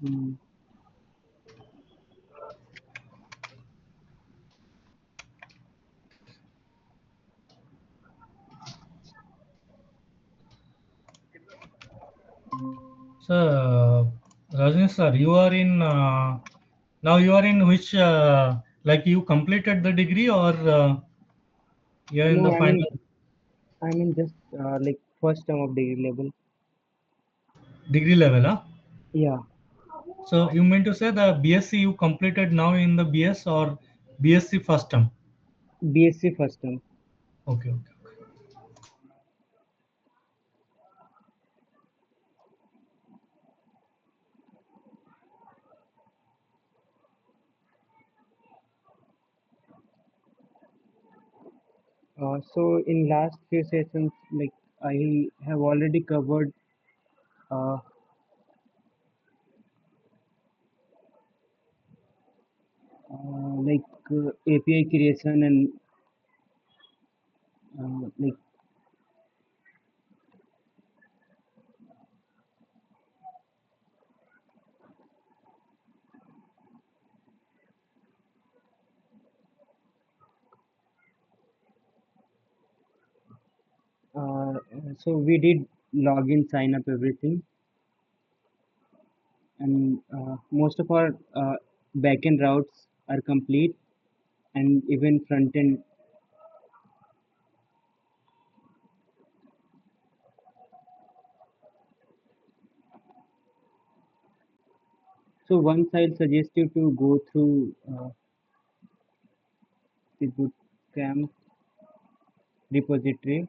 Hmm. So, Rajnish sir, you are in now. You are in which like you completed the degree or you are in No, the I mean, final I mean just like first term of degree level. degree level, huh? Yeah, So you mean to say the BSc you completed now in the BS or BSc first term? BSc first term. Okay, okay. So in last few sessions, like I have already covered uh, like API creation and like uh, so we did login, sign up, everything, and most of our backend routes are complete, and even front end. So once I'll suggest you to go through the bootcamp repository,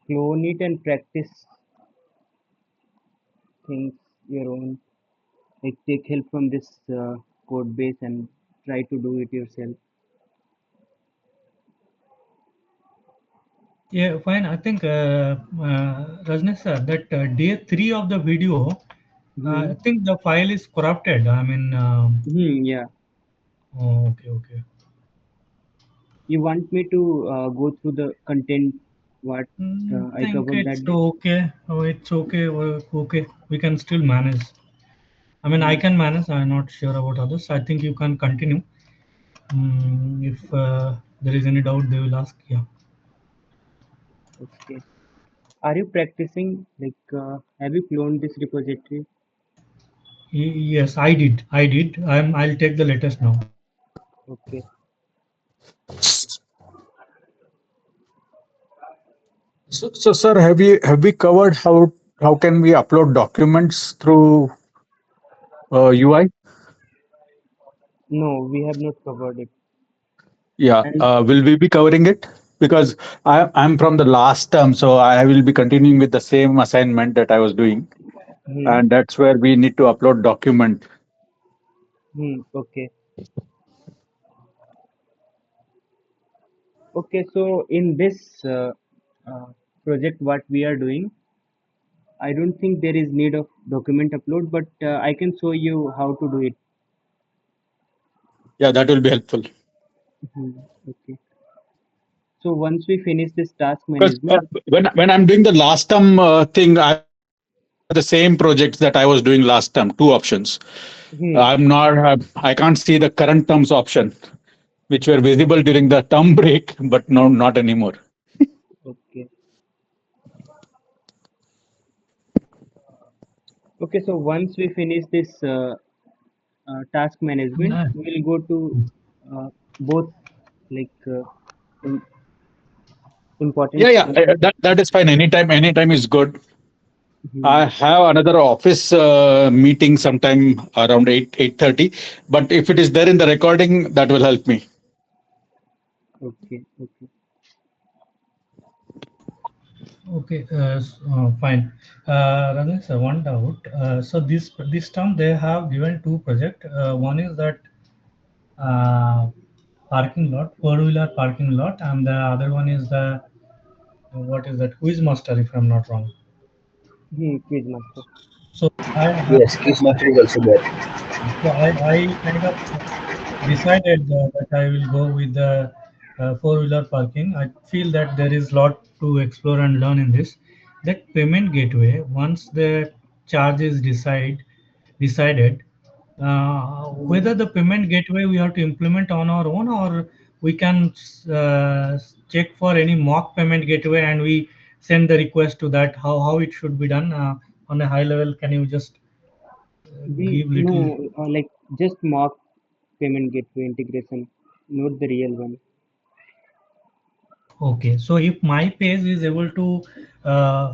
clone it, and practice things your own. Like take help from this code base and try to do it yourself. Yeah, fine. I think Rajnish sir, that day three of the video, I Hmm. think the file is corrupted. I mean, Hmm, yeah. oh, okay, okay. You want me to go through the content what I Think covered it's that day? okay. Oh, it's okay. Okay, we can still manage. I mean, I Hmm. can manage. I'm not sure about others. I think you can continue. If there is any doubt, they will ask. Yeah. Okay. Are you practicing? Like, have you cloned this repository? Yes, I did. I did. I'll take the latest now. Okay. So, sir, have we covered how can we upload documents through UI? No, we have not covered it. Yeah, And will we be covering it? Because I'm from the last term, so I will be continuing with the same assignment that I was doing, hmm, and that's where we need to upload document. okay. Okay. So in this uh, project, what we are doing, I don't think there is need of document upload, but I can show you how to do it. Yeah, that will be helpful. Okay. So once we finish this task Because management, when I'm doing the last term thing, I'm the same projects that I was doing last term. Two options. hmm, I'm not. I can't see the current terms option, which were visible during the term break, but no, not anymore. okay. Okay. So once we finish this task management, Uh, we'll go to both like im- Yeah, important. yeah, that is fine. Anytime is good. Hmm, I have another office meeting sometime around 8:30. But if it is there in the recording, that will help me. okay. Okay. okay. Fine. Ramesh, one doubt. So this term they have given two project. One is that uh, parking lot, four-wheeler parking lot, and the other one is the what is that? Quiz master, if I'm not wrong. Quiz master. So Yes, Quizmaster is also there. I kind of decided that I will go with the four-wheeler parking. I feel that there is lot to explore and learn in this. That payment gateway, once the charge is decided, decided, whether the payment gateway we have to implement on our own, or we can check for any mock payment gateway and we send the request to that. How it should be done on a high level? Can you just We give no little? like just mock payment gateway integration, not the real one. Okay, so if my page is able to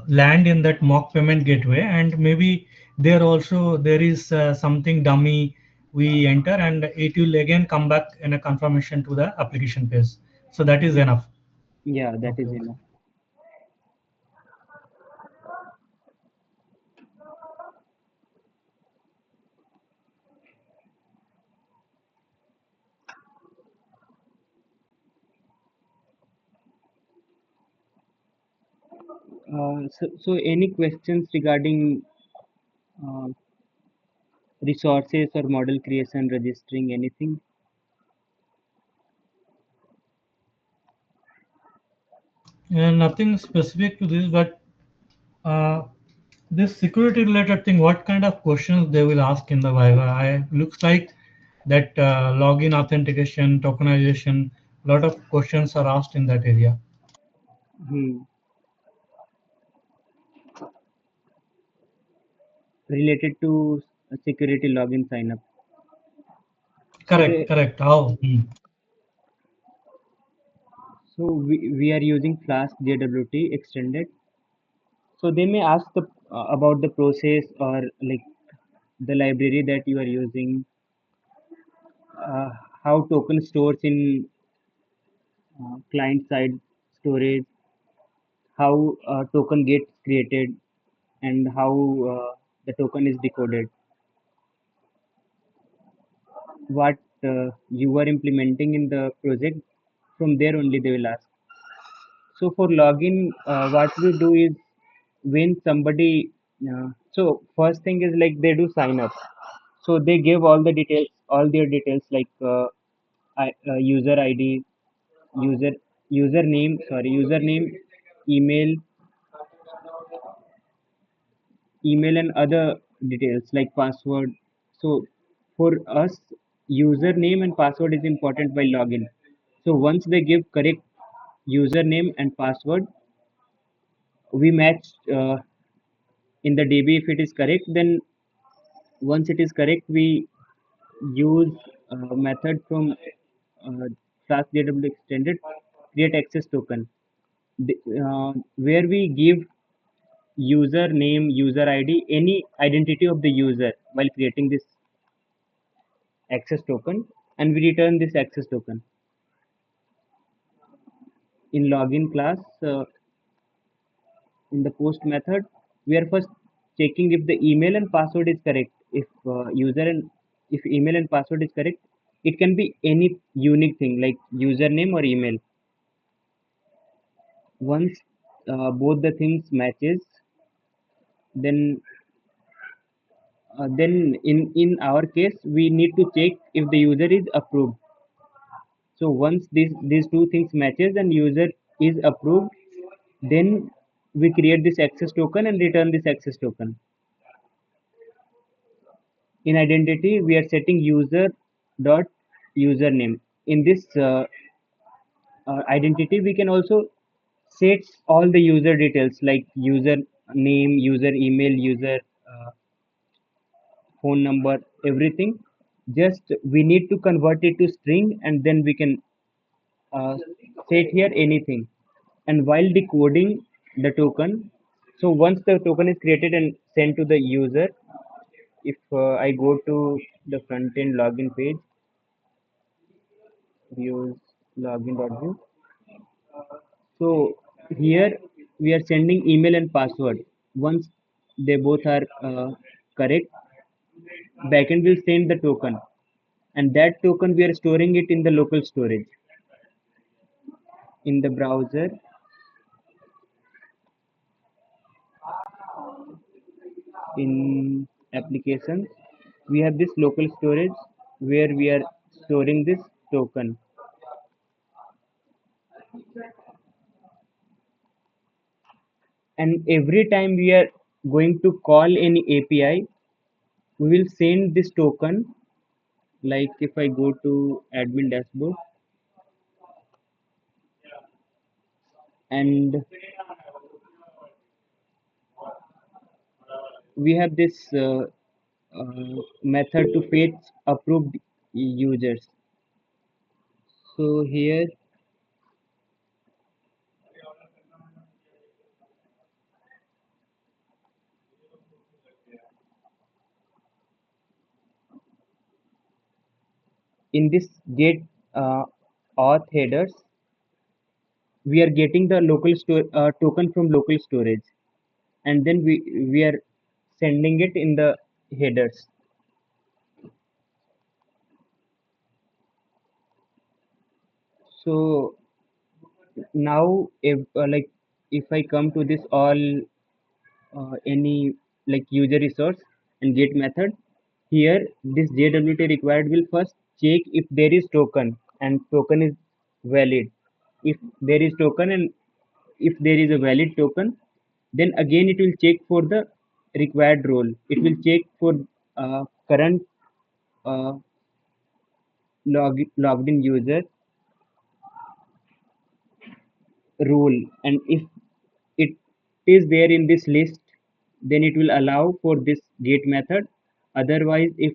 land in that mock payment gateway, and maybe there is something dummy we enter, and it will again come back in a confirmation to the application page. So that is enough. Yeah, that Okay, is okay. enough. So any questions regarding uh, resources or model creation, registering anything? Nothing specific to this, but uh, this security related thing, what kind of questions they will ask in the Viva? I looks like that login authentication, tokenization, lot of questions are asked in that area. Hmm. Related to security login sign up. So Correct, they correct. How? we are using Flask JWT extended. So they may ask about the process or like the library that you are using, uh, how token stores in client side storage, how token gets created, and how the token is decoded, what you are implementing in the project. From there only they will ask. So for login, what we do is when somebody so first thing is like they do sign up. So they give all the details, all their details like user ID, user username, email, and other details like password. So for us, username and password is important while login. So once they give correct username and password, we match in the DB. If it is correct, then once it is correct, we use method from Flask JW extended create access token, where we give user name, user ID, any identity of the user while creating this access token, and we return this access token in login class. In the post method, we are first checking if the email and password is correct. If if email and password is correct, it can be any unique thing like username or email. Once both the things matches, then in our case we need to check if the user is approved. So once these two things matches and user is approved, then we create this access token and return this access token. In identity, we are setting user dot username. In this identity, we can also set all the user details like user name, user email, user phone number, everything. Just we need to convert it to string, and then we can uh, set here anything. And while decoding the token, so once the token is created and sent to the user, if I go to the front end login page, views login.view. So here we are sending email and password. Once they both are correct, backend will send the token, and that token we are storing it in the local storage in the browser. In applications, we have this local storage where we are storing this token, and every time we are going to call any API, we will send this token, like if I go to admin dashboard and we have this method to fetch approved users. So here in this get auth headers, we are getting the local store token from local storage, and then we are sending it in the headers. So now if I come to this all any like user resource and get method, here this JWT required will first check if there is token and token is valid. If there is token and if there is a valid token, then again it will check for the required role. It will check for current uh, logged in user role, and if it is there in this list, then it will allow for this get method. Otherwise, if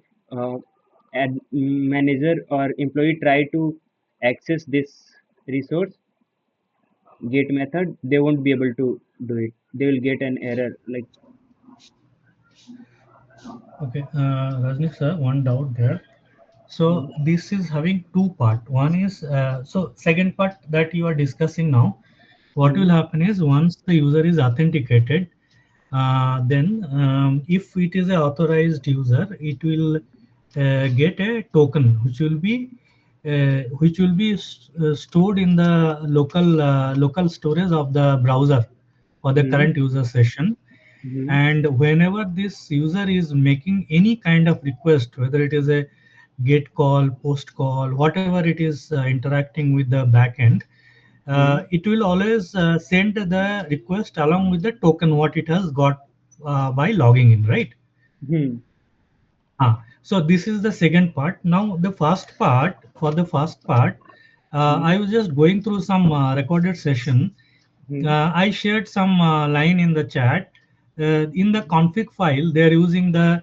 manager or employee try to access this resource get method, they won't be able to do it. They will get an error like. Okay, Rajni sir, one doubt there. Hmm, So this is having two part. One is so second part that you are discussing now. What hmm, will happen is once the user is authenticated, then if it is a authorized user, it will get a token which will be stored in the local storage of the browser for the hmm, current user session. hmm, And whenever this user is making any kind of request, whether it is a get call, post call, whatever it is interacting with the backend, hmm, it will always send the request along with the token what it has got by logging in, right? hmm, So this is the second part. Now the first part, for the first part, hmm, I was just going through some recorded session. hmm, I shared some line in the chat. In the config file, they're using the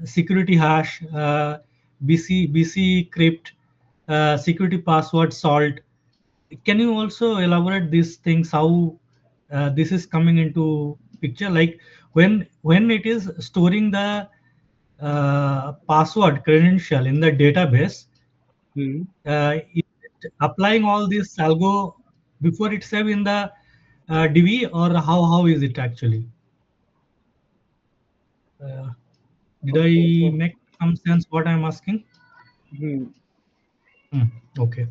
security hash, BC crypt, security password salt. Can you also elaborate these things, how this is coming into picture, like when it is storing the password credential in the database, hmm. is it applying all this algo before it save in the DB, or how is it actually? uh, did I Okay, so make some sense what I'm asking? hmm. Hmm, okay.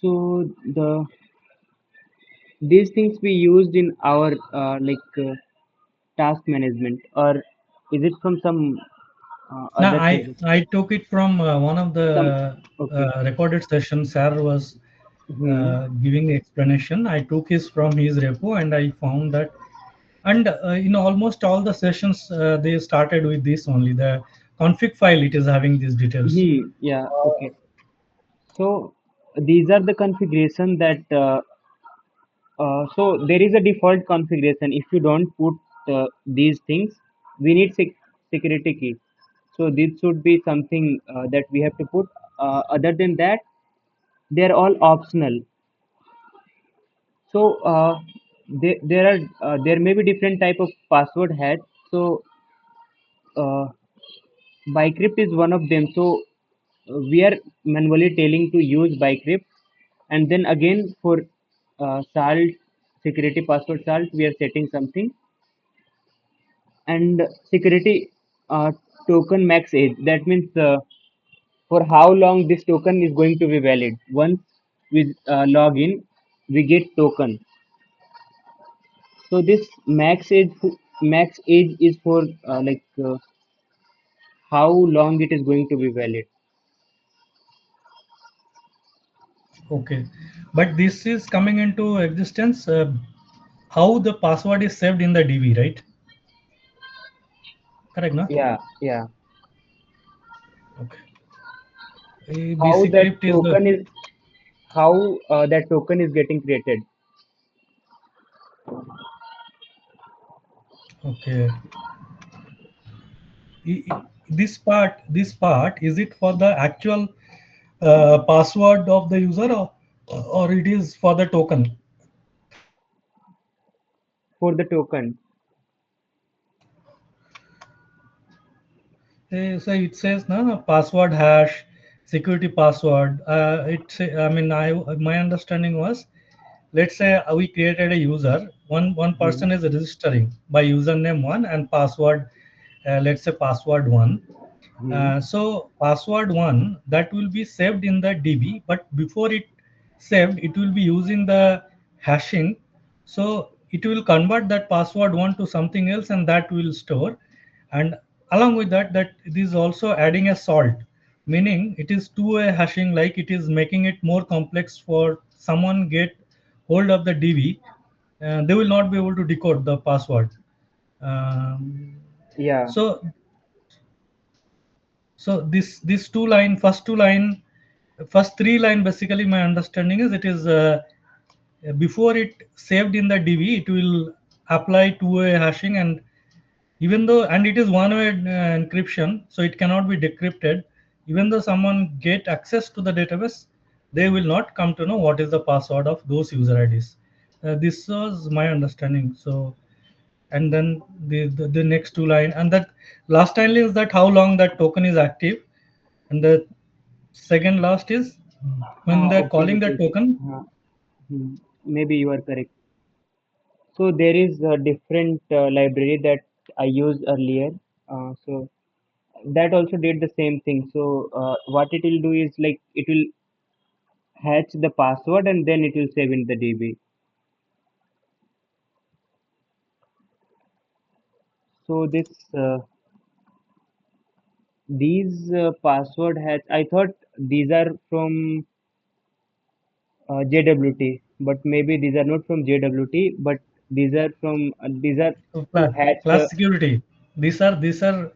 So these things we used in our task management, or is it from some Now other I project? I took it from one of Some the okay. recorded sessions. Sarah was Hmm. giving the explanation. I took his from his repo and I found that, and in almost all the sessions they started with this only. The config file it is having these details. Hmm. Yeah. Okay. So these are the configuration that so there is a default configuration. If you don't put these things, we need security key. So this should be something that we have to put. Other than that, they are all optional. So there may be different type of password hash. So uh, Bicrypt is one of them. So we are manually telling to use Bicrypt, and then again for salt security password salt, we are setting something. and security token max age. That means for how long this token is going to be valid. Once we log in, we get token. So this max age is for how long it is going to be valid. Okay, but this is coming into existence. How the password is saved in the DB, right? Correct, no? Yeah, yeah. Okay. A How BC that crypt is the token is how that token is getting created. okay. This part is it for the actual password of the user, or it is for the token? For the token. So it says no password hash, security password. I mean, my understanding was, let's say we created a user. One Hmm. person is registering by username one and password. Let's say password one. Hmm. So password one that will be saved in the DB, but before it saved, it will be using the hashing. So it will convert that password one to something else, and that will store. And along with that, that it is also adding a salt, meaning it is two-way hashing, like it is making it more complex for someone get hold of the DB. They will not be able to decode the password. Um, Yeah. so so this first three line, basically my understanding is it is before it saved in the DB, it will apply two-way hashing, and even though, and it is one-way encryption, so it cannot be decrypted. Even though someone get access to the database, they will not come to know what is the password of those user IDs. This was my understanding. So, and then the next two line, and that last line is that how long that token is active, and the second last is when they're Okay, calling that okay. token. Uh, Maybe you are correct. So there is a different library that I used earlier. So that also did the same thing. So what it will do is like it will hatch the password and then it will save in the DB. So this these password hatch. I thought these are from JWT, but maybe these are not from JWT, but these are to hatch Flash the security. These are from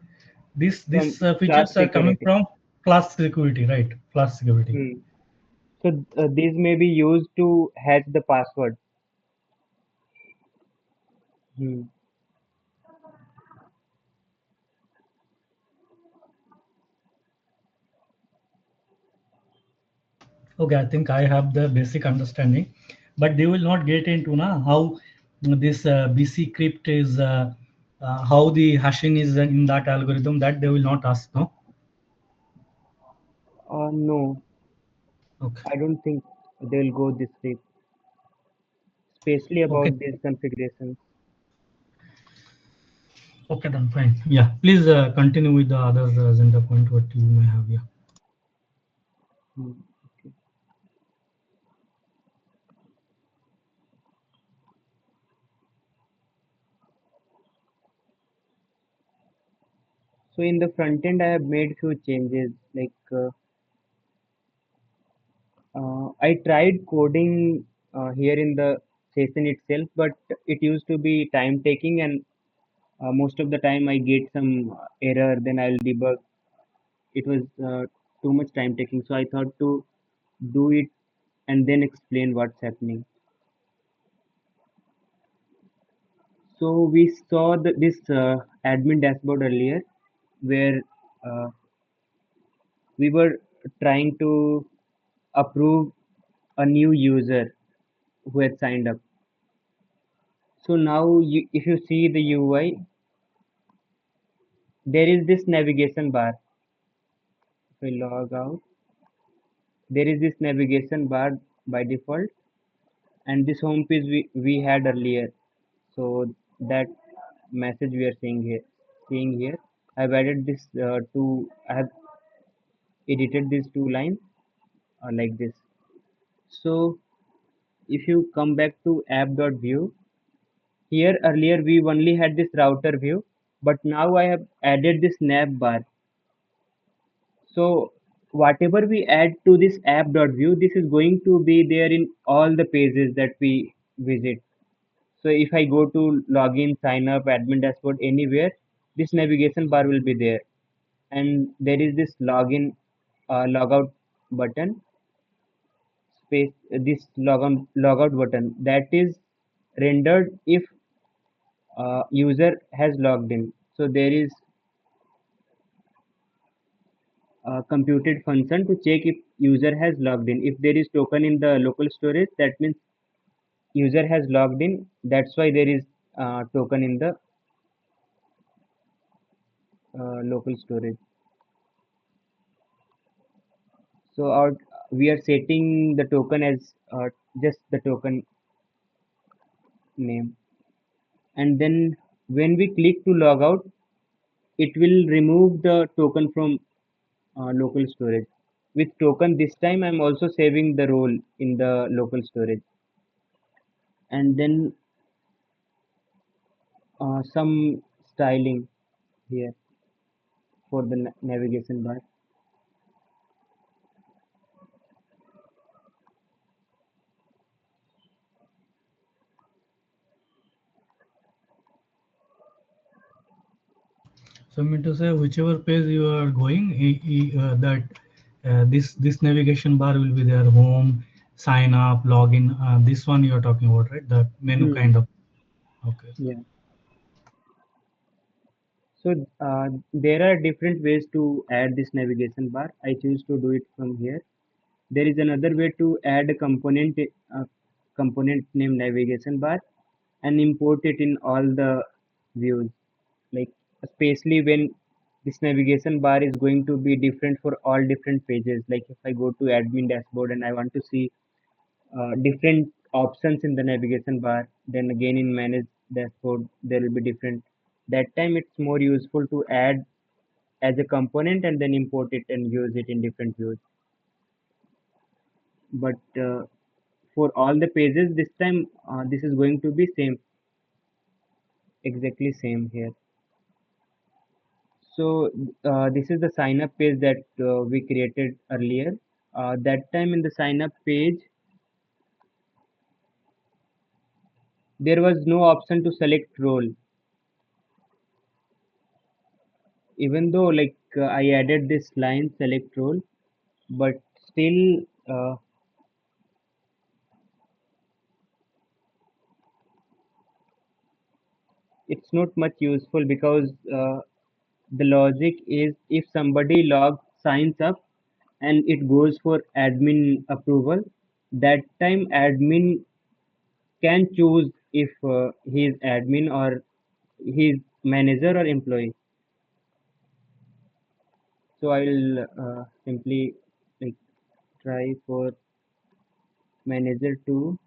these Flask features are coming security. from Flash security, right? Flash security. Hmm. So these may be used to hatch the password. Hmm. Okay, I think I have the basic understanding, but they will not get into now how this BC crypt is, how the hashing is in that algorithm. That they will not ask. No. No, Okay. I don't think they'll go this way, especially Okay. about these configurations. Okay, then fine. Yeah. Please continue with the other agenda point what you may have. Yeah. Hmm. So in the front end, I have made few changes. I tried coding here in the session itself, but it used to be time taking, and most of the time I get some error. Then I'll debug. It was too much time taking, so I thought to do it and then explain what's happening. So we saw this admin dashboard earlier, where uh, we were trying to approve a new user who had signed up. So now, if you see the UI, there is this navigation bar. If I log out, there is this navigation bar by default, and this home page we had earlier. So that. message we are seeing here. I've added this I have edited these two lines like this. So if you come back to app.view, here earlier we only had this router view, but now I have added this nav bar. So whatever we add to this app.view, this is going to be there in all the pages that we visit. So if I go to login, sign up, admin dashboard, anywhere, this navigation bar will be there. And there is this login, logout button, space, this logout button that is rendered if user has logged in. So there is a computed function to check if user has logged in. If there is token in the local storage, that means user has logged in. That's why there is token in the local storage. So we are setting the token as just the token name, and then when we click to log out, it will remove the token from local storage. With token this time, I'm also saving the role in the local storage, and then some styling here for the navigation bar. So I mean to say, whichever page you are going, that this navigation bar will be there. Home, sign up, login. This one you are talking about, right? The menu Hmm. kind of. Okay. Yeah. So there are different ways to add this navigation bar. I choose to do it from here. There is another way to add a component named navigation bar and import it in all the views. Like especially when this navigation bar is going to be different for all different pages. Like if I go to admin dashboard and I want to see different options in the navigation bar, then again in manage dashboard there will be different. That time it's more useful to add as a component and then import it and use it in different views. But for all the pages this time this is going to be same, exactly same here. So this is the sign up page that we created earlier. That time in the sign up page there was no option to select role, even though like I added this line select role, but still it's not much useful because the logic is if somebody signs up and it goes for admin approval, that time admin can choose if he is admin or he is manager or employee. So I will simply like try for manager to.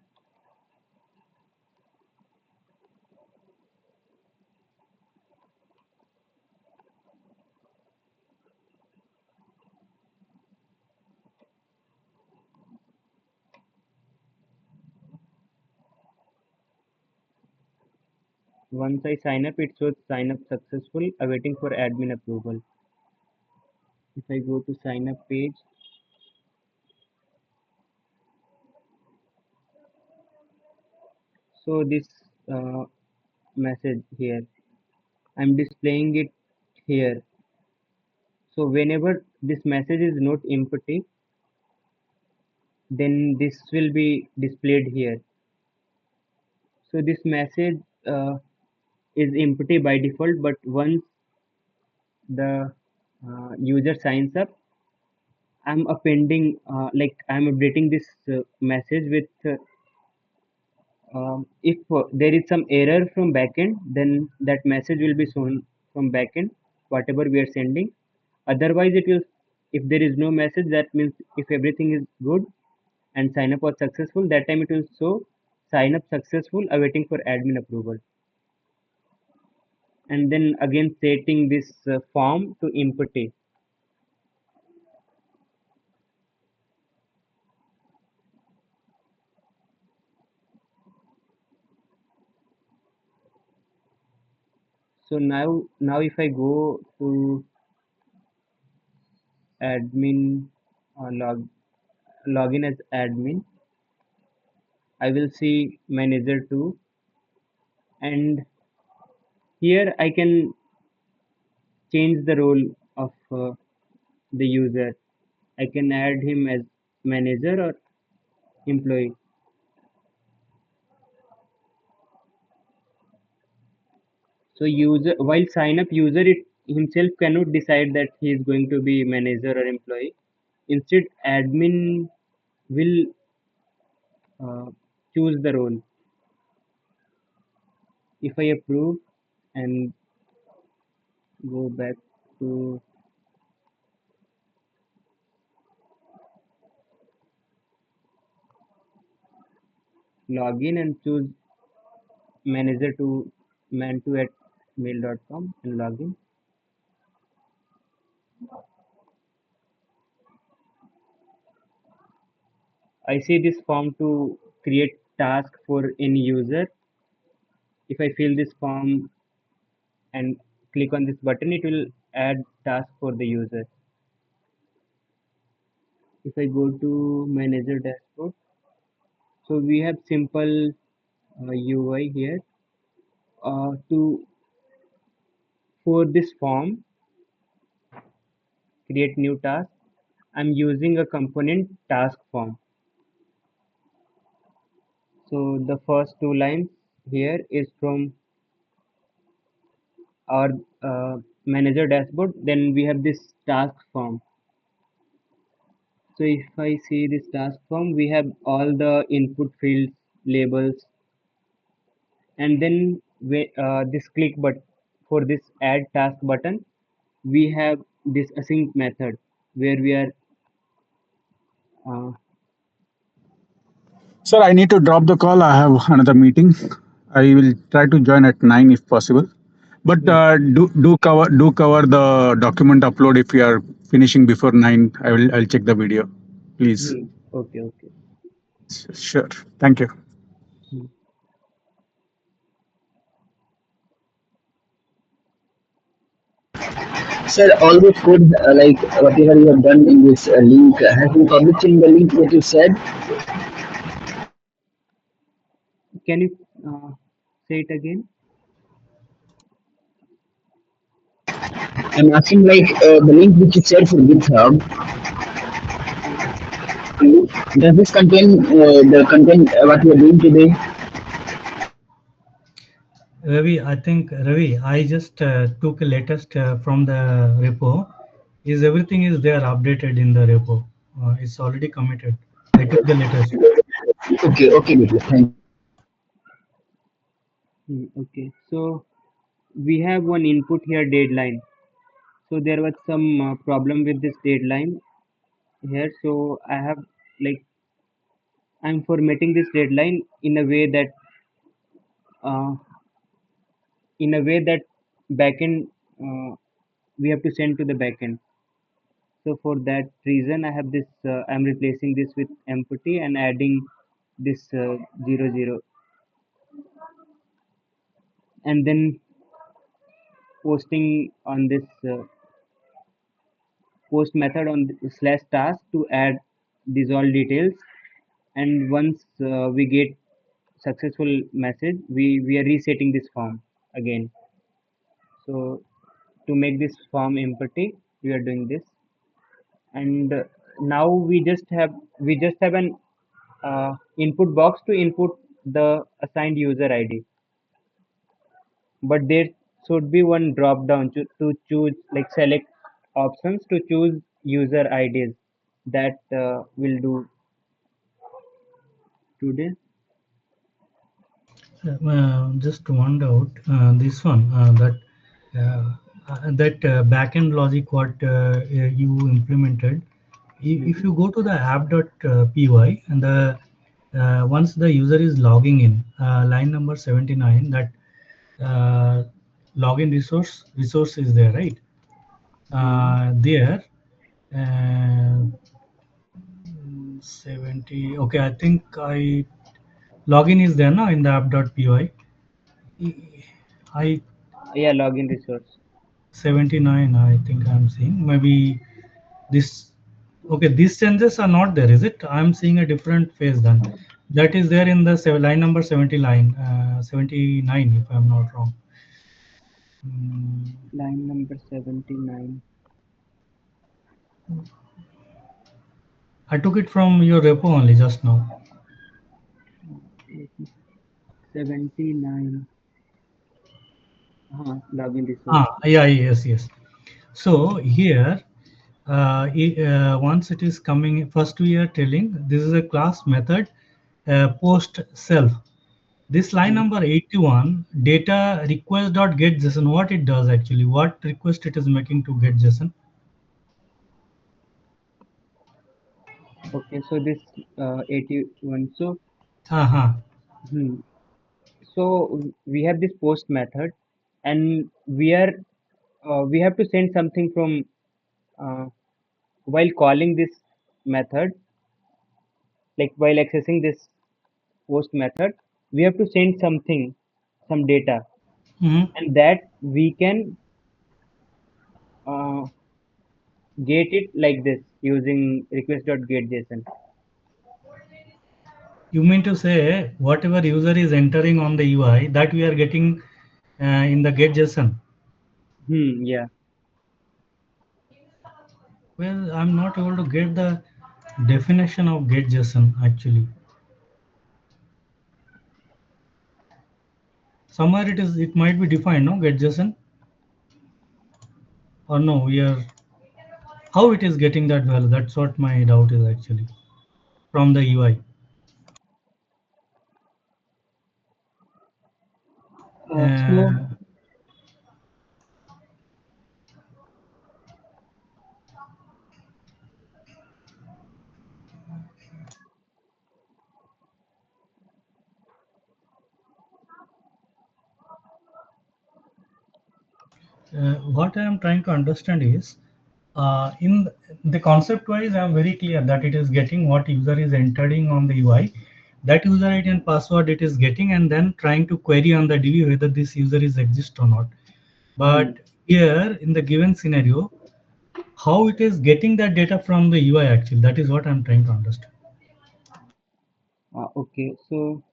Once I sign up, it shows sign up successful, awaiting for admin approval. If I go to sign up page, so this uh, message here, I'm displaying it here. So whenever this message is not empty, then this will be displayed here. So this message is empty by default, but once the user signs up, I'm appending, like I'm updating this message with if there is some error from backend, then that message will be shown from backend, whatever we are sending. Otherwise, it will, if there is no message, that means if everything is good and sign up was successful, that time it will show sign up successful, awaiting for admin approval. and then again setting this form to empty. So now if I go to admin login as admin, I will see manager 2, and here I can change the role of the user. I can add him as manager or employee. So user, while sign up user it himself cannot decide that he is going to be manager or employee. Instead, admin will uh, choose the role. If I approve and go back to login and choose manager to man2 at mail.com and login. I see this form to create task for any user. If I fill this form and click on this button, it will add task for the user. If I go to manager dashboard, so we have simple UI here. To for this form, create new task. I'm using a component task form. So the first two lines here is from our manager dashboard. Then we have this task form. So if I see this task form, we have all the input fields, labels, and then this click but for this add task button, we have this async method where we are uh, Sir, I need to drop the call. I have another meeting. I will try to join at 9 if possible. But hmm, do cover the document upload if you are finishing before 9. I'll check the video, please. okay, okay. Sure. Thank you. Hmm. Sir, all the code, like whatever you have done in this link, has been published in the link that you said. Can you say it again? I'm asking like the link which you said for GitHub. Hmm. Does this contain the content what we are doing today? Ravi, I just took a latest from the repo. Is everything is there updated in the repo? It's already committed. I took the latest. Okay, okay, Nikhil, thank you. Okay, so we have one input here, deadline. So there was some problem with this deadline here. So I have like I'm formatting this deadline uh, in a way that backend we have to send to the backend. So for that reason, I have this. I'm replacing this with empty and adding this 00, and then posting on this post method on the slash task to add these all details. And once we get successful message, we are resetting this form again. So to make this form empty, we are doing this, and now we just have an input box to input the assigned user ID, but there should be one drop down to choose like select options to choose user IDs that will do today. Just one doubt. This one that backend logic what you implemented. If Mhm. you go to the app.py and the once the user is logging in, line number 79, that uh, login resource is there, right? Hmm. There, uh, 70. Okay, I think I login is there now in the app.py. I Yeah, login resource. 79. I think I'm seeing maybe this. Okay, these changes are not there, is it? I'm seeing a different phase then. That is there in the line number 70 line 79, if I'm not wrong. Mm, Line number 79. I took it from your repo only just now. 79. Login resource. Ah, yeah, yes, yes. So here, once it is coming, first we are telling this is a class method post self. This line Hmm. number 81, data request dot get JSON, what it does actually, what request it is making to get JSON. Okay, so this 81. So, Uh-huh. hmm. So we have this post method, and we have to send something from uh, while calling this method, like while accessing this post method, we have to send something, some data, Mhm. and that we can uh, get it like this using request.getJSON. You mean to say whatever user is entering on the UI that we are getting in the get JSON? Yeah. Well, I'm not able to get the definition of get JSON actually. Somewhere it might be defined, no, get JSON, or no, we are how it is getting that value. That's what my doubt is actually from the UI. So Uh, what I am trying to understand is in the concept wise, I am very clear that it is getting what user is entering on the UI, that user ID and password it is getting, and then trying to query on the DB whether this user is exist or not. hmm, But here in the given scenario, how it is getting that data from the UI actually, that is what I'm trying to understand. okay, so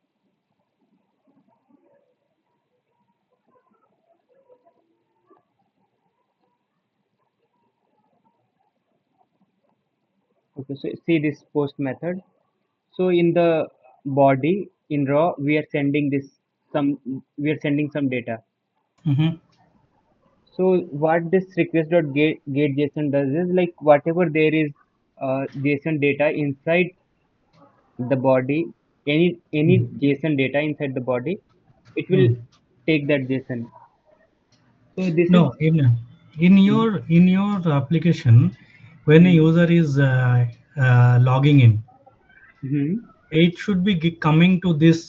okay, so see this post method. So in the body in raw, we are sending some data. Mm-hmm. So what this request.get JSON does is like whatever there is JSON data inside the body, any JSON data inside the body, it will Mm. take that JSON. So this is No, in your application, when a hmm, user is logging in, hmm, it should be coming to this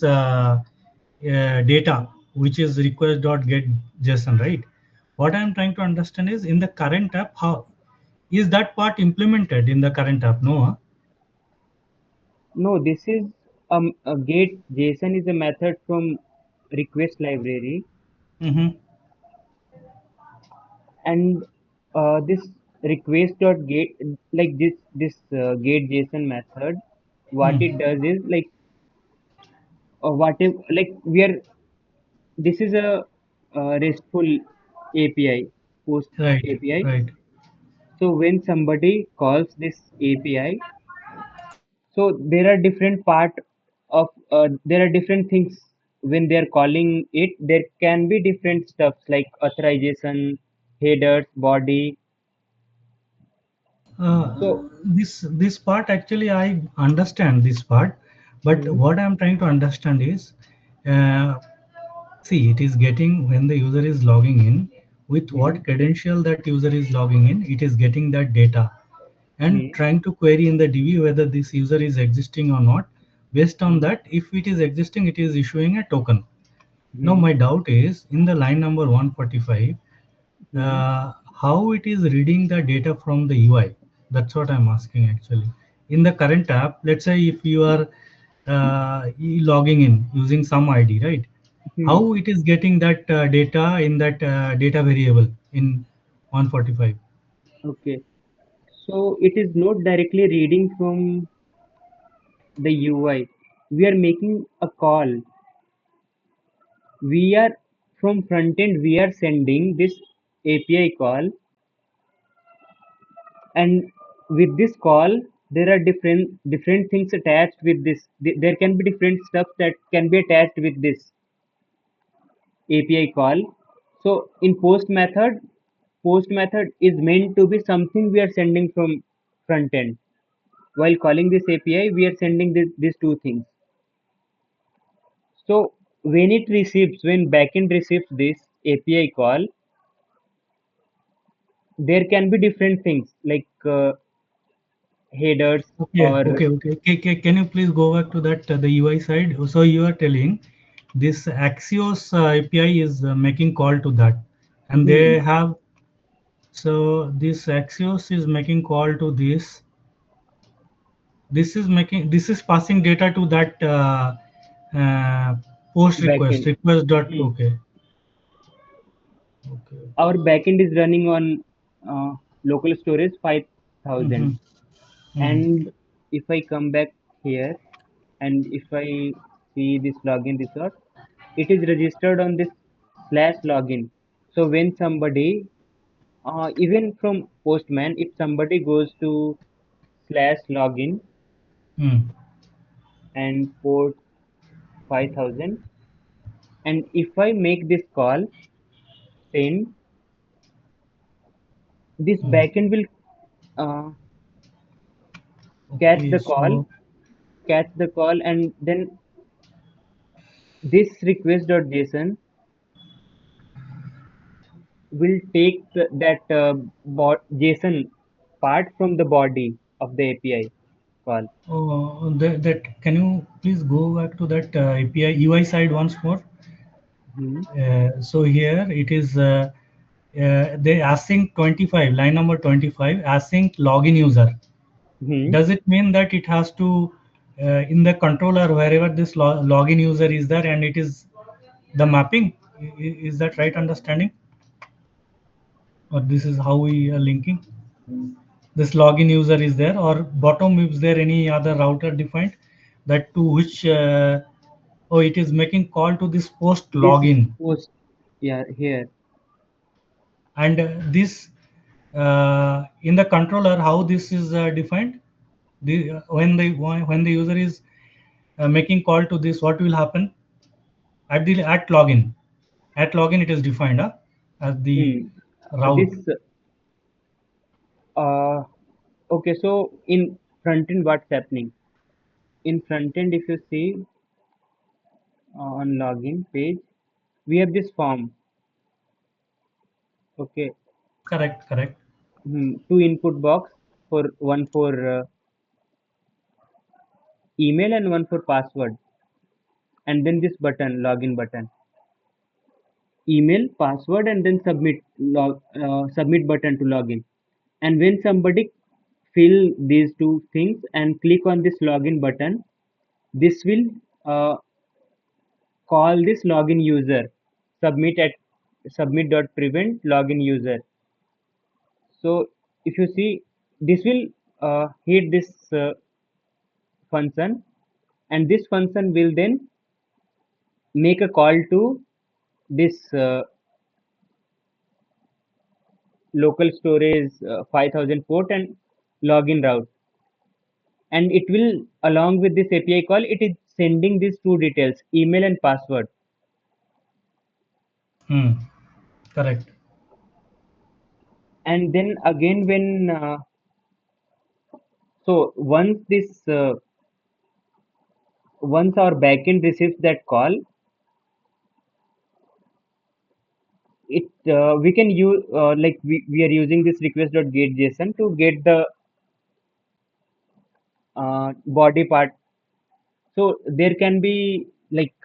data which is request.get JSON, right? What I'm trying to understand is in the current app, how is that part implemented in the current app? No. Huh? no, this is a get JSON is a method from request library, Mm-hmm. and this request.get, like this get JSON method, what Mm. it does is like what if like we are this is a RESTful API, post Right, API. right. So when somebody calls this API, so there are different part of there are different things when they are calling it. There can be different stuffs like authorization, headers, body. So This part actually I understand this part, but hmm, what I'm trying to understand is, uh, see, it is getting when the user is logging in with hmm, what credential that user is logging in, it is getting that data and hmm, trying to query in the DB whether this user is existing or not. Based on hmm, that, if it is existing, it is issuing a token. Now Hmm. my doubt is in the line number 145, Hmm. how it is reading the data from the UI. That's what I'm asking actually. In the current app, let's say if you are logging in using some ID, right? Hmm. How it is getting that data in that data variable in 145? Okay. So it is not directly reading from the UI. We are making a call. We are from front end. We are sending this API call, and with this call, there are different things attached with this. There can be different stuff that can be attached with this API call. So in post method is meant to be something we are sending from front end. While calling this API, we are sending these two things. So when backend receives this API call, there can be different things like headers Okay, or okay, okay. Can you please go back to that the UI side? So you are telling this Axios API is making call to that, and hmm, they have, so this Axios is making call to this. This is passing data to that uh, post request backend. request dot. Hmm. Okay, okay. Our backend is running on local storage 5000. Mm-hmm. Mm. And if I come back here and if I see this login result, it is registered on this slash login. So when somebody, even from Postman, if somebody goes to slash login Mm. and port 5000, and if I make this call, then this Mm. backend will uh, catch Okay, the call, so and then this request.json will take that JSON part from the body of the API call. that can you please go back to that API UI side once more? Hmm. So here it is they async 25, line number 25, async login user. Hmm. Does it mean that it has to in the controller wherever this login user is there and it is the mapping? Is that right understanding? Or this is how we are linking? This login user is there, or bottom is there any other router defined that to which oh, it is making call to this post This login. post, yeah, here. And this in the controller how this is defined, the when the user is making call to this, what will happen at the at login it is defined as the Hmm. route. This uh okay. So in front end, what's happening? In front end, if you see on login page, we have this form. Okay. Correct, correct. Two input box, for one for email and one for password, and then this button, login button, email, password, and then submit button to login. And when somebody fill these two things and click on this login button, this will uh, call this login user, submit at submit.prevent login user. So if you see, this will hit this function, and this function will then make a call to this local storage 5000 port and login route, and it will, along with this API call, it is sending these two details, email and password. Hmm. Correct. And then again when so once our backend receives that call, it we can use like we are using this request.getJSON to get the body part. So there can be like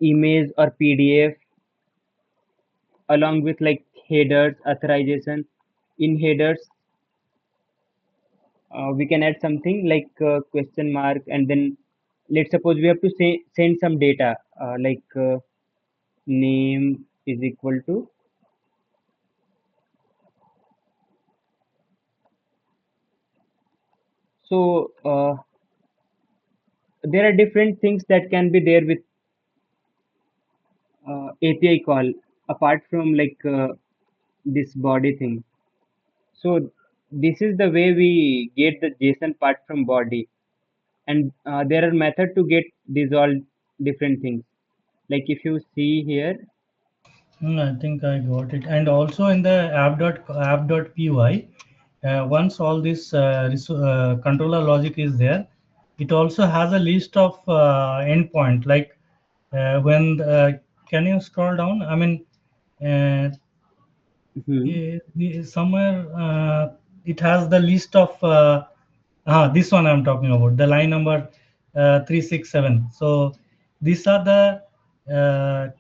image or PDF along with like headers, authorization. In headers, we can add something like question mark, and then let's suppose we have to say send some data like name is equal to. So there are different things that can be there with API call apart from like this body thing. So this is the way we get the JSON part from body, and there are method to get these all different things. Like if you see here, I think I got it. And also in the app.py, once all this controller logic is there, it also has a list of endpoint. Like when can you scroll down? I mean, uh, hmm, somewhere it has the list of this one I'm talking about, the line number 367. So these are the uh,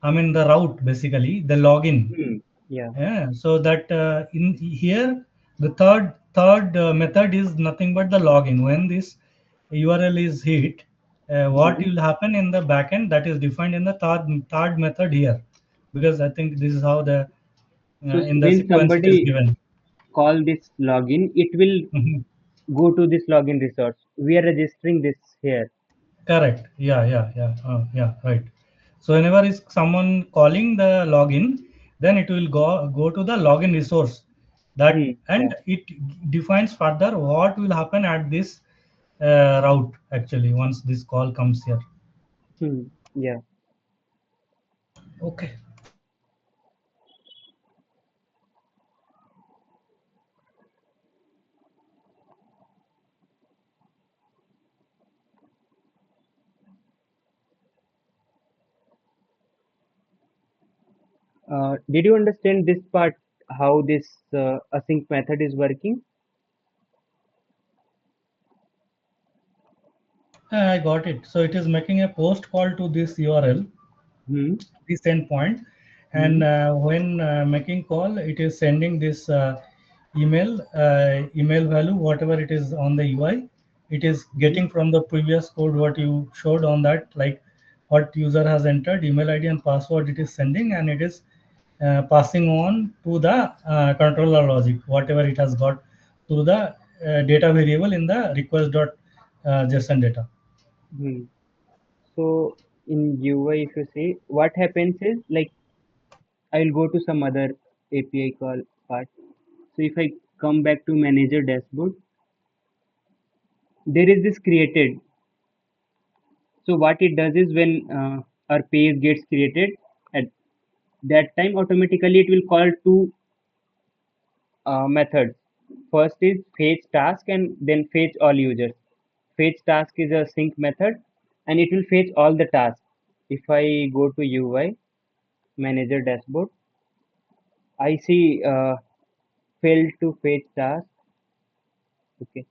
I mean the route, basically the login. hmm, yeah, Yeah, so that in here the third method is nothing but the login. When this URL is hit, what hmm. will happen in the backend, that is defined in the third method here, because I think this is how the So in the when sequence it is somebody given. call this login, it will Mhm. go to this login resource. We are registering this here. Correct. Yeah, yeah, yeah. Yeah, right. So whenever is someone calling the login, then it will go to the login resource that, Hmm, yeah, and it defines further what will happen at this route actually once this call comes here. hmm, yeah. Okay. Did you understand this part? How this async method is working? I got it. So it is making a post call to this URL, Hmm, this endpoint, and hmm, when making call, it is sending this email value, whatever it is on the UI. It is hmm, getting from the previous code what you showed on that, like what user has entered, email ID and password. It is sending, and it is passing on to the controller logic, whatever it has got to the data variable in the request.json data. hmm. So in UI, if you see, what happens is like I'll go to some other API call part. So if I come back to manager dashboard, there is this created. So what it does is when our page gets created, at that time automatically it will call two methods. First is fetch task and then fetch all users. Fetch task is a sync method and it will fetch all the tasks. If I go to UI manager dashboard, I see failed to fetch task. Okay,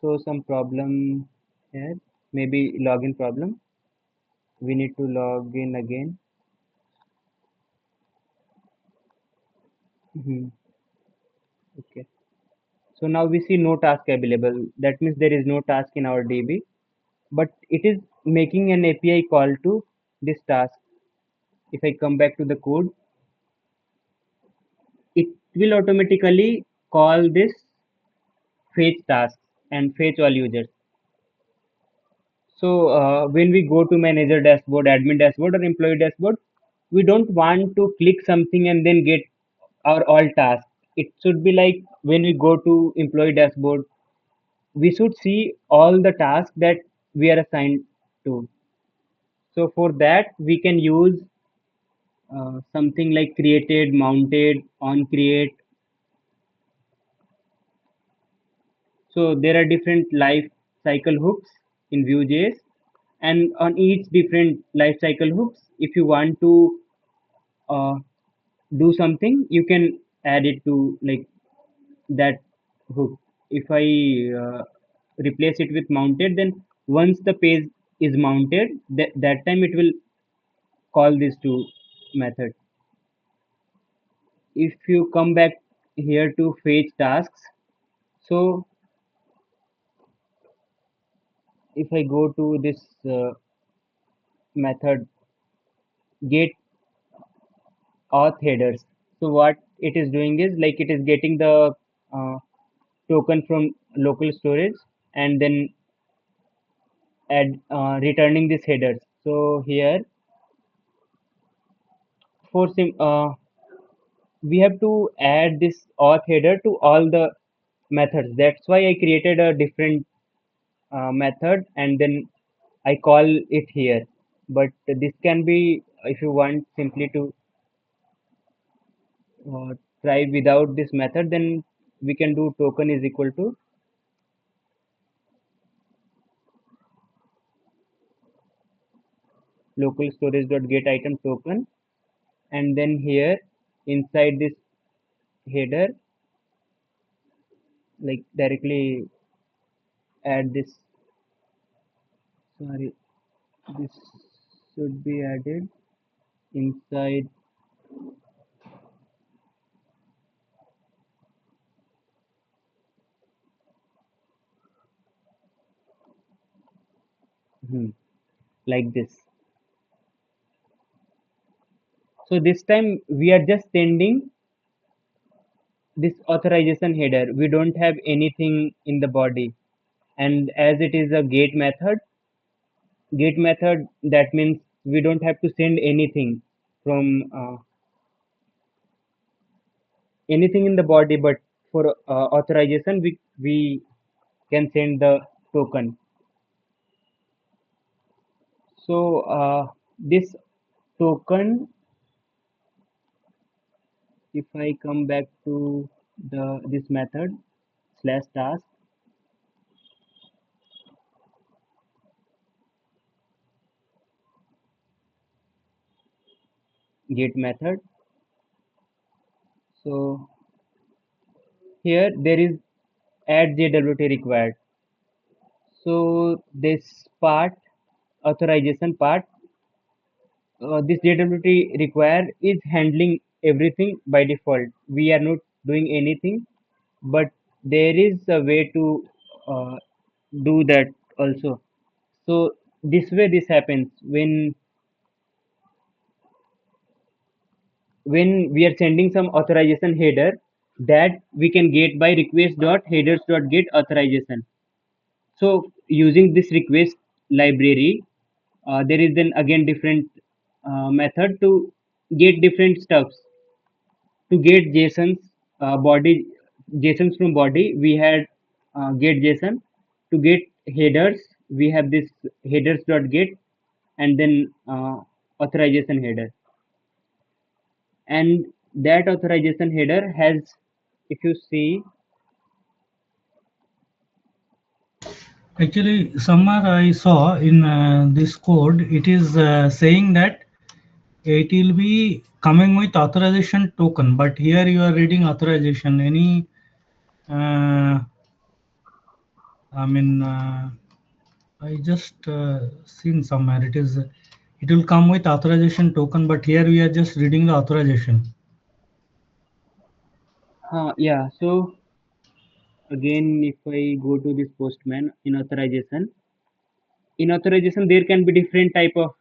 so some problem here, maybe login problem. We need to log in again. Mhm. Okay. So now we see no task available. That means there is no task in our DB, but it is making an API call to this task. If I come back to the code, it will automatically call this fetch task and fetch all users. So when we go to manager dashboard, admin dashboard, or employee dashboard, we don't want to click something and then get our all tasks. It should be like when we go to employee dashboard, we should see all the tasks that we are assigned to. So for that, we can use something like created, mounted, on create. So there are different life cycle hooks in Vue.js, and on each different life cycle hooks, if you want to uh, do something, you can add it to like that hook. If I replace it with mounted, then once the page is mounted, that time it will call these two methods. If you come back here to fetch tasks, so if I go to this method get auth headers, so what it is doing is like it is getting the uh, token from local storage and then returning this headers. So here for we have to add this auth header to all the methods. That's why I created a different method and then I call it here. But this can be, if you want simply to uh, try without this method, then we can do token is equal to local storage dot get item token, and then here inside this header, like directly add this. Sorry, this should be added inside. hmm, like this. So this time we are just sending this authorization header. We don't have anything in the body, and as it is a gate method, that means we don't have to send anything from anything in the body, but for authorization we can send the token. So this token, if I come back to the this method slash task get method, so here there is add JWT required. So this part, authorization part, this JWT required is handling everything by default. We are not doing anything, but there is a way to uh, do that also. So this way this happens when we are sending some authorization header that we can get by request dot headers dot get authorization. So using this request library, there is then again different method to get different stuffs. To get JSONs body, JSONs from body, we had get JSON. To get headers, we have this headers dot get and then authorization header. And that authorization header has, if you see, Actually, somewhere I saw in this code, it is saying that it will be coming with authorization token, but here you are reading authorization. Any, I mean, I just seen somewhere it will come with authorization token, but here we are just reading the authorization. yeah. So again, if I go to this postman in authorization there can be different type of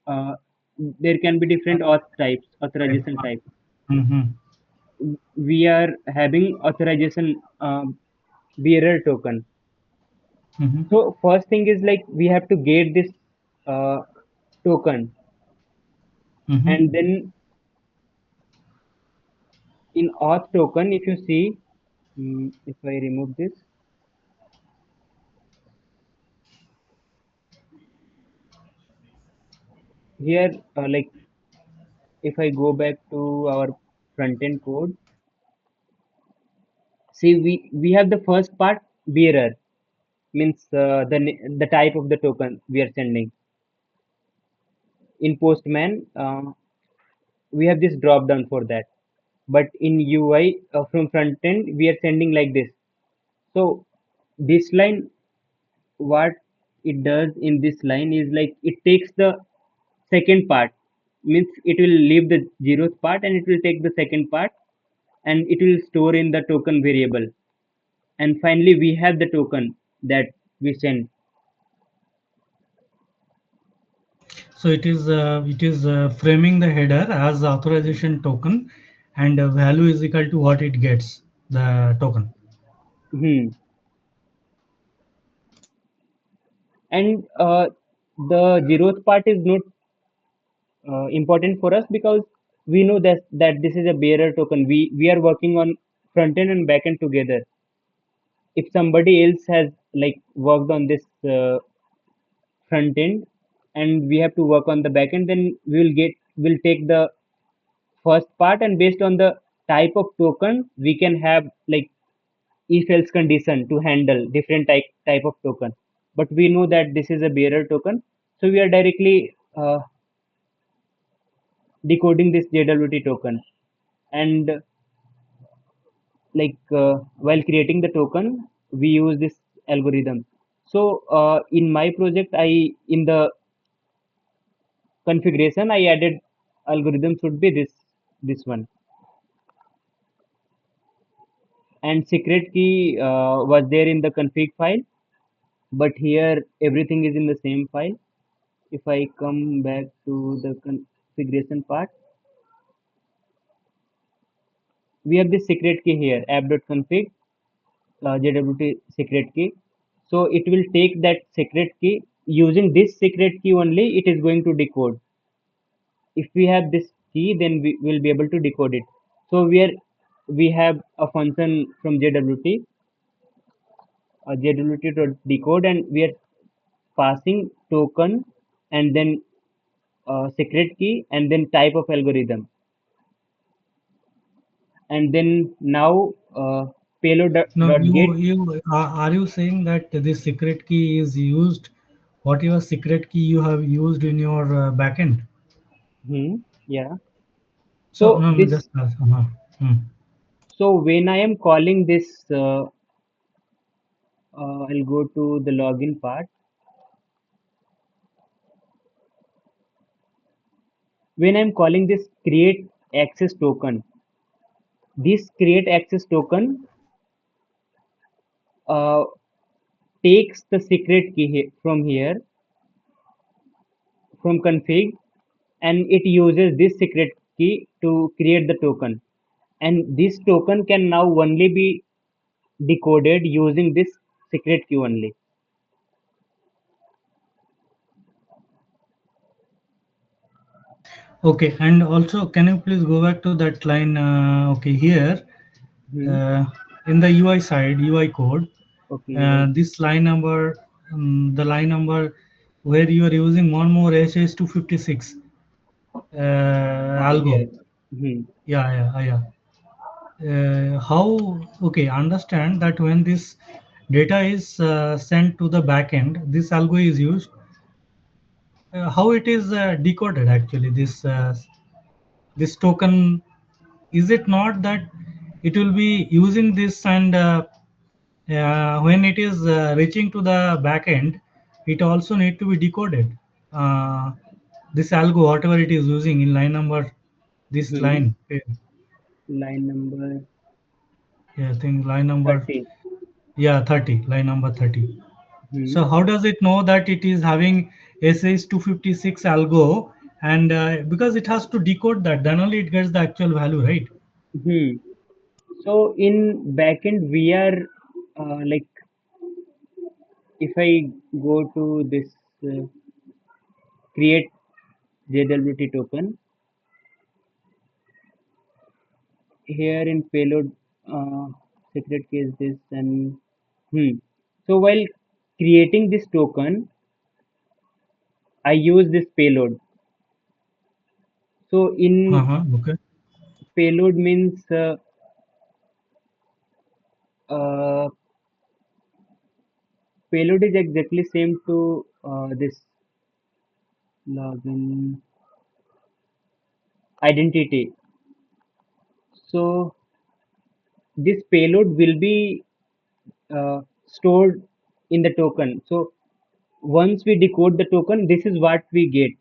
uh, there can be different auth types, authorization types. Mm-hmm. We are having authorization bearer token. Mm-hmm. So first thing is like we have to get this uh, token, Mm-hmm. and then in auth token, if you see, if I remove this, here like if I go back to our front end code, see we have the first part bearer, means the type of the token we are sending. In postman we have this drop down for that, but in UI from front end we are sending like this. So this line, what it does in this line is like it takes the second part, means it will leave the zeroth part and it will take the second part and it will store in the token variable, and finally we have the token that we send. So it is framing the header as the authorization token, and value is equal to what it gets, the token. Hmm. And the zeroth part is not important for us because we know that this is a bearer token. We are working on front end and back end together. If somebody else has like worked on this front end and we have to work on the back end, then we'll take the first part, and based on the type of token we can have like if else condition to handle different type of token. But we know that this is a bearer token, so we are directly decoding this JWT token. And while creating the token we use this algorithm. So in my project, I in the configuration I added algorithm should be this one, and secret key was there in the config file, but here everything is in the same file. If I come back to the configuration part, we have this secret key here, app.config jwt secret key. So it will take that secret key. Using this secret key only it is going to decode. If we have this key, then we will be able to decode it. So we have a function from jwt, jwt to decode, and we are passing token and then secret key and then type of algorithm, and then now payload No, dot get. are you saying that this secret key is used, whatever secret key you have used in your backend? Yeah. So So no, no, this, just hmm. so when I am calling this, I'll go to the login part. When I'm calling this create access token, this create access token uh, takes the secret key from here, from config, and it uses this secret key to create the token. And this token can now only be decoded using this secret key only. Okay, and also can you please go back to that line? Okay, here Hmm. uh, in the UI side, UI code, Okay, UI. this line number, the line number where you are using one more HS256 algo. Yes. Hmm. Yeah, yeah, yeah. How, okay, understand that when this data is sent to the backend, this algo is used. How it is decoded actually? This token, is it not that it will be using this, and when it is reaching to the backend, it also need to be decoded. Uh, this algo, whatever it is using in line number, this Hmm. line, Line number yeah, I think line number, 30. yeah, 30, line number 30. Hmm. So how does it know that it is having SH256 algo? And because it has to decode that, then only it gets the actual value, right? Hmm. So in backend we are like if I go to this uh, create JWT token here in payload, uh, secret key is this, and so while creating this token I use this payload. So in Uh-huh. Okay. payload means uh, payload is exactly same to this login identity. So this payload will be stored in the token. So once we decode the token, this is what we get.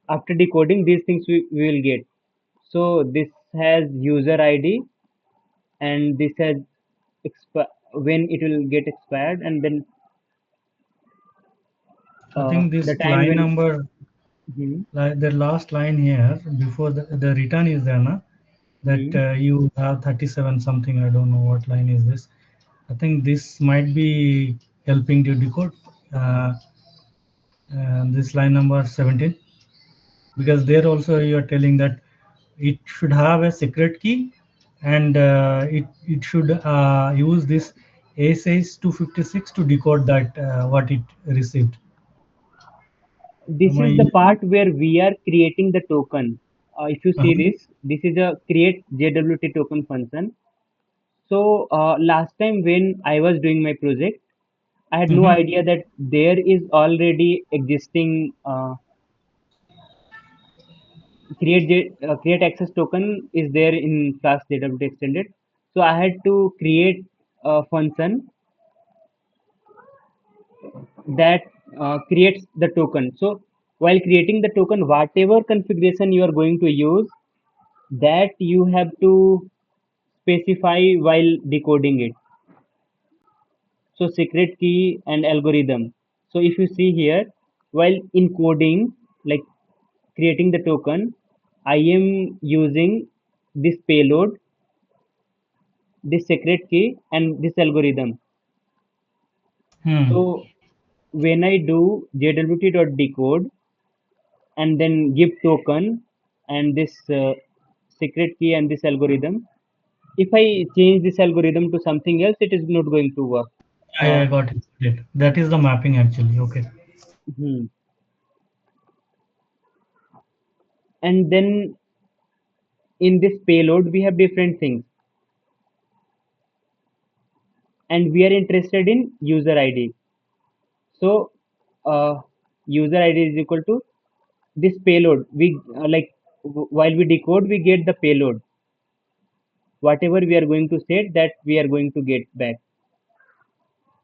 After decoding these things, we will get. So this has user ID, and this has when it will get expired, and then I think the this time line when. number, Mhm, like the last line here before the return is there, na? That mhm. you have 37 something. I don't know what line is this. I think this might be helping to decode uh, this line number 17, because there also you are telling that it should have a secret key, and it should use this ASIC 256 to decode that what it received. This Am is I? the part where we are creating the token. If you see Uh-huh. this, this is a create JWT token function. So last time when I was doing my project, I had no Mm-hmm. idea that there is already existing create access token is there in Flask JWT extended. So I had to create a function that creates the token. So while creating the token, whatever configuration you are going to use, that you have to specify while decoding it. So secret key and algorithm. So if you see here, while encoding, like creating the token, I am using this payload, this secret key, and this algorithm. Hmm. So when I do jwt.decode and then give token and this secret key and this algorithm, if I change this algorithm to something else, it is not going to work. I Uh, got it. That is the mapping actually. Okay. hmm. And then in this payload, we have different things, and we are interested in user ID. So user ID is equal to this payload. We while we decode, we get the payload. Whatever we are going to set, that we are going to get back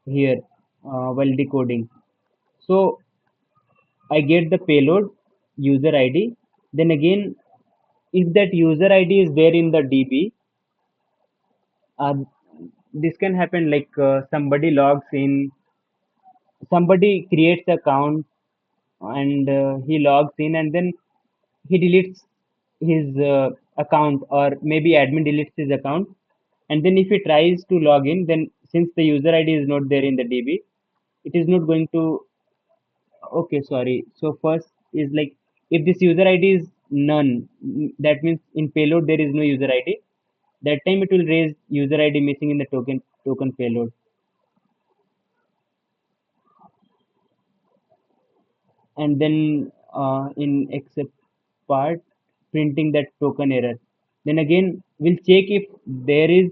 here while decoding. So I get the payload user ID. Then again, if that user ID is there in the DB, uh, this can happen like somebody logs in, somebody creates account, and he logs in, and then he deletes his account, or maybe admin deletes his account, and then if he tries to log in, then since the user ID is not there in the DB, it is not going to. Okay, sorry. So first is like, if this user ID is none, that means in payload there is no user ID. That time it will raise user ID missing in the token payload, and then in except part printing that token error. Then again we'll check if there is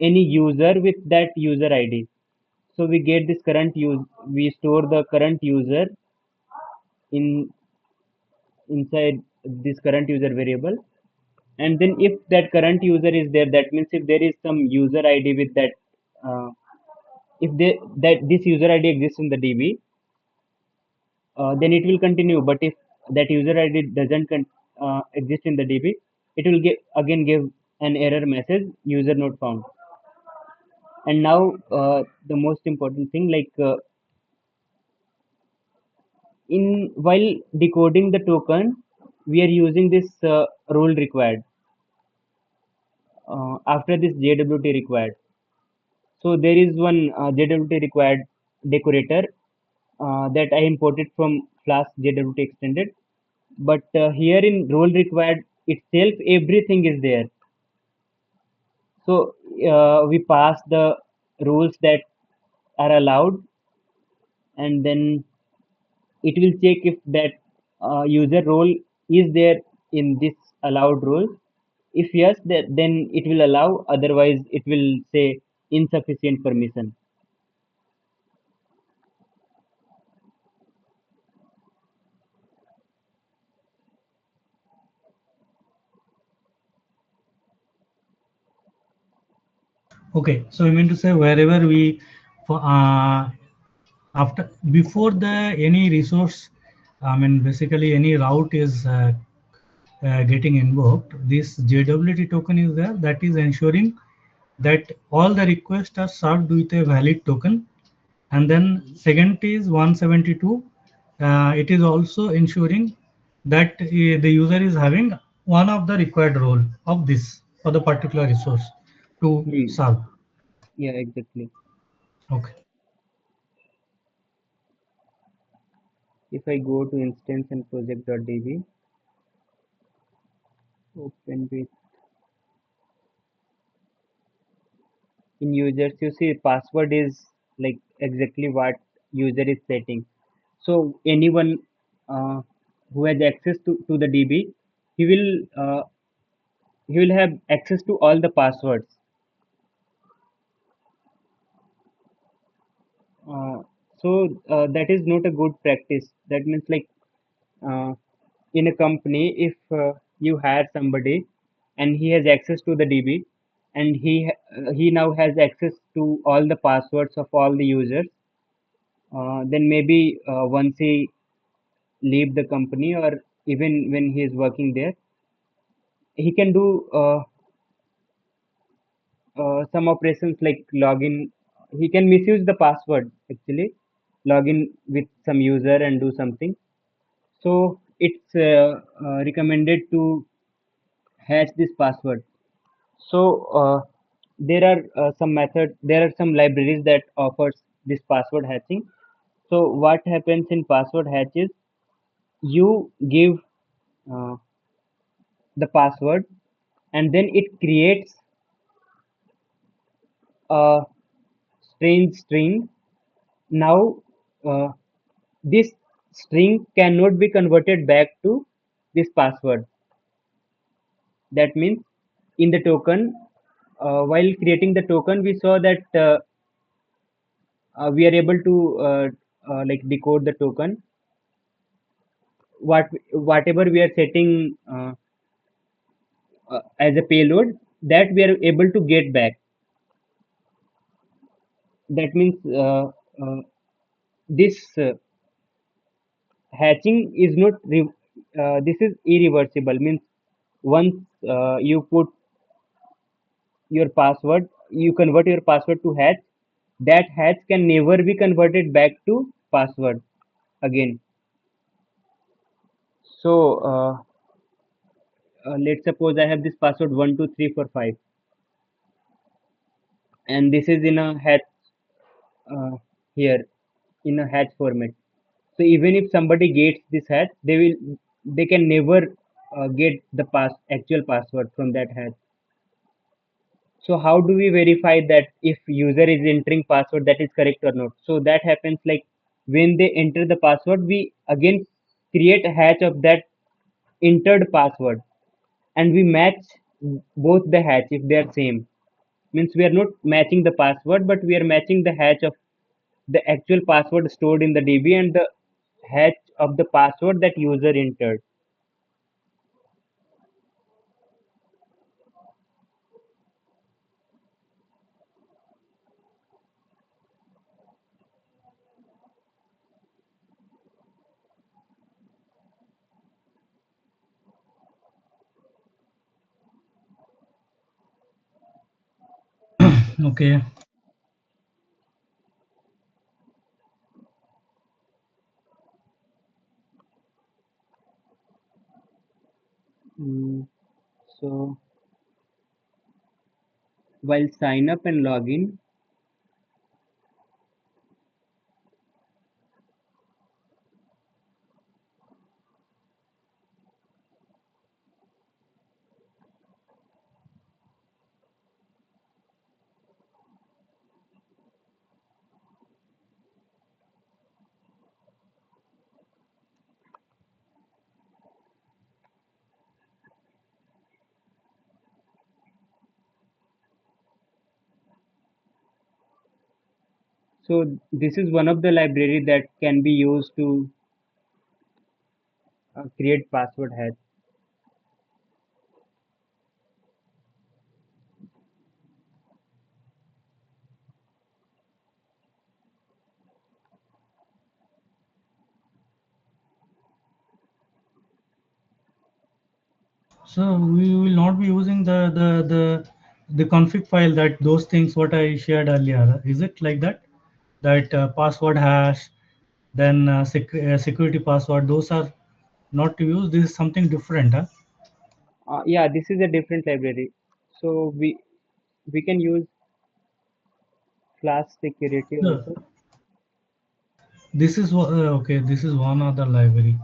any user with that user ID. So we get this current use. We store the current user in inside this current user variable, and then if that current user is there, that means if there is some user ID with that, uh, if they, that this user ID exists in the DB, then it will continue. But if that user ID doesn't exist in the DB, it will again give an error message, user not found. And now the most important thing, like in while decoding the token, we are using this rule required, after this JWT required. So there is one JWT required decorator that I imported from Flask JWT extended. But here in role required itself, everything is there. So we pass the rules that are allowed, and then it will check if that user role is there in this allowed role. If yes, then it will allow. Otherwise, it will say insufficient permission. Okay. So you mean to say wherever we for after before the any resource, I mean basically any route is getting invoked, this JWT token is there, that is ensuring that all the requests are served with a valid token. And then second is 172, it is also ensuring that the user is having one of the required role of this for the particular resource to Hmm. serve. Yeah, exactly. Okay. If I go to instance and project.db, open with in users, you see password is like exactly what user is setting. So anyone who has access to the DB, he will uh, he will have access to all the passwords. Uh, so that is not a good practice. That means like uh, in a company, if you hire somebody and he has access to the DB and he now has access to all the passwords of all the users, then maybe once he leave the company or even when he is working there, he can do some operations like login. He can misuse the password actually, login with some user and do something. So it's recommended to hash this password. So there are some methods, there are some libraries that offers this password hatching. So what happens in password hatches, you give uh, the password and then it creates a strange string. Now uh, this string cannot be converted back to this password. That means in the token, while creating the token, we saw that we are able to like decode the token. Whatever we are setting as a payload, that we are able to get back. That means this hatching is not this is irreversible. Means once you put your password, you convert your password to hash, that hash can never be converted back to password again. So let's suppose I have this password 12345 and this is in a hash uh, here in a hash format. So even if somebody gets this hash, they can never get the actual password from that hash. So how do we verify that if user is entering password that is correct or not? So that happens like when they enter the password, we again create a hash of that entered password and we match both the hash if they are same. Means we are not matching the password, but we are matching the hash of the actual password stored in the DB and the hash of the password that user entered. Okay. Mm, so while sign up and login, so this is one of the library that can be used to create password hash. So we will not be using the config file, that those things what I shared earlier. Is it like that? That password hash, then security password. Those are not to use. This is something different, huh? Yeah, this is a different library. So we can use Flash security So also. this is okay. This is one other library.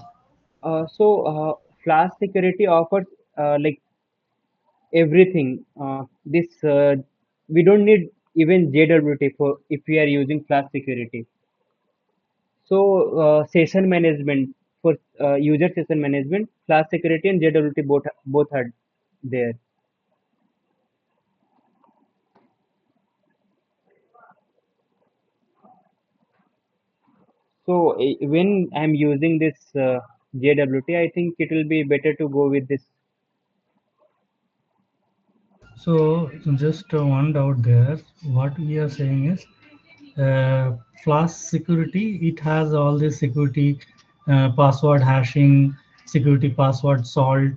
Flash security offers like everything. This we don't need even JWT for if we are using Flash security. So session management for user session management, Flash security and JWT both are there. So when I'm using this JWT, I think it will be better to go with this. So just one doubt there. What we are saying is Flash security. It has all this security, password hashing, security password salt.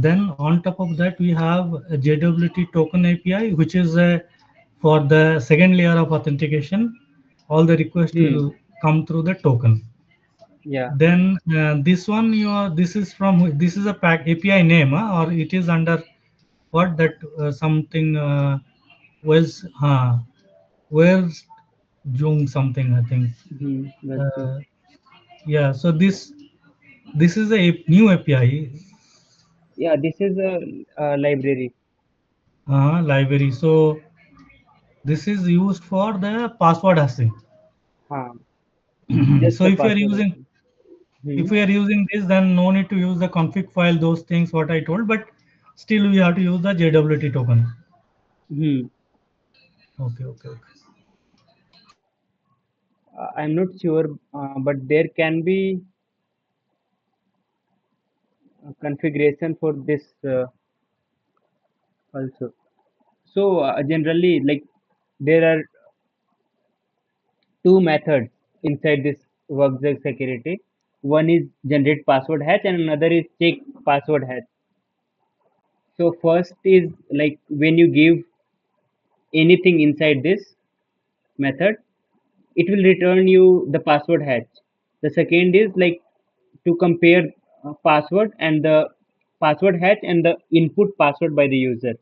Then on top of that, we have a JWT token API, which is for the second layer of authentication. All the requests Hmm. will come through the token. Yeah. Then this one, this is from, this is a pack API name, or it is under what, that something was where's Jung something, I think. Hmm. That's true. Uh, yeah. So this is a new API Yeah, this is a library. library. So this is used for the password hashing. Huh. Just So the password, I think. if Hmm. we are using this, then no need to use the config file, those things what I told, but still we have to use the JWT token. Hmm. Okay, okay, okay. I'm not sure, but there can be a configuration for this also. So generally, like there are two methods inside this workzeg security. One is generate password hash and another is check password hash. So first is like when you give anything inside this method, it will return you the password hash. The second is like to compare password and the password hash and the input password by the user.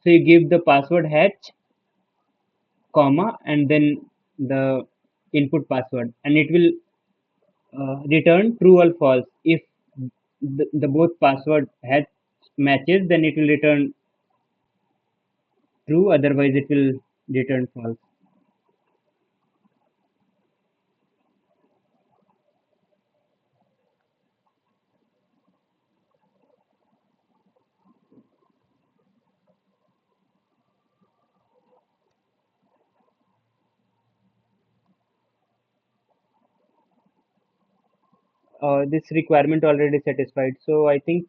So you give the password hash, comma, and then the input password, and it will return true or false. If the both password hash matches, then it will return true. Otherwise, it will return false. This requirement already satisfied. So I think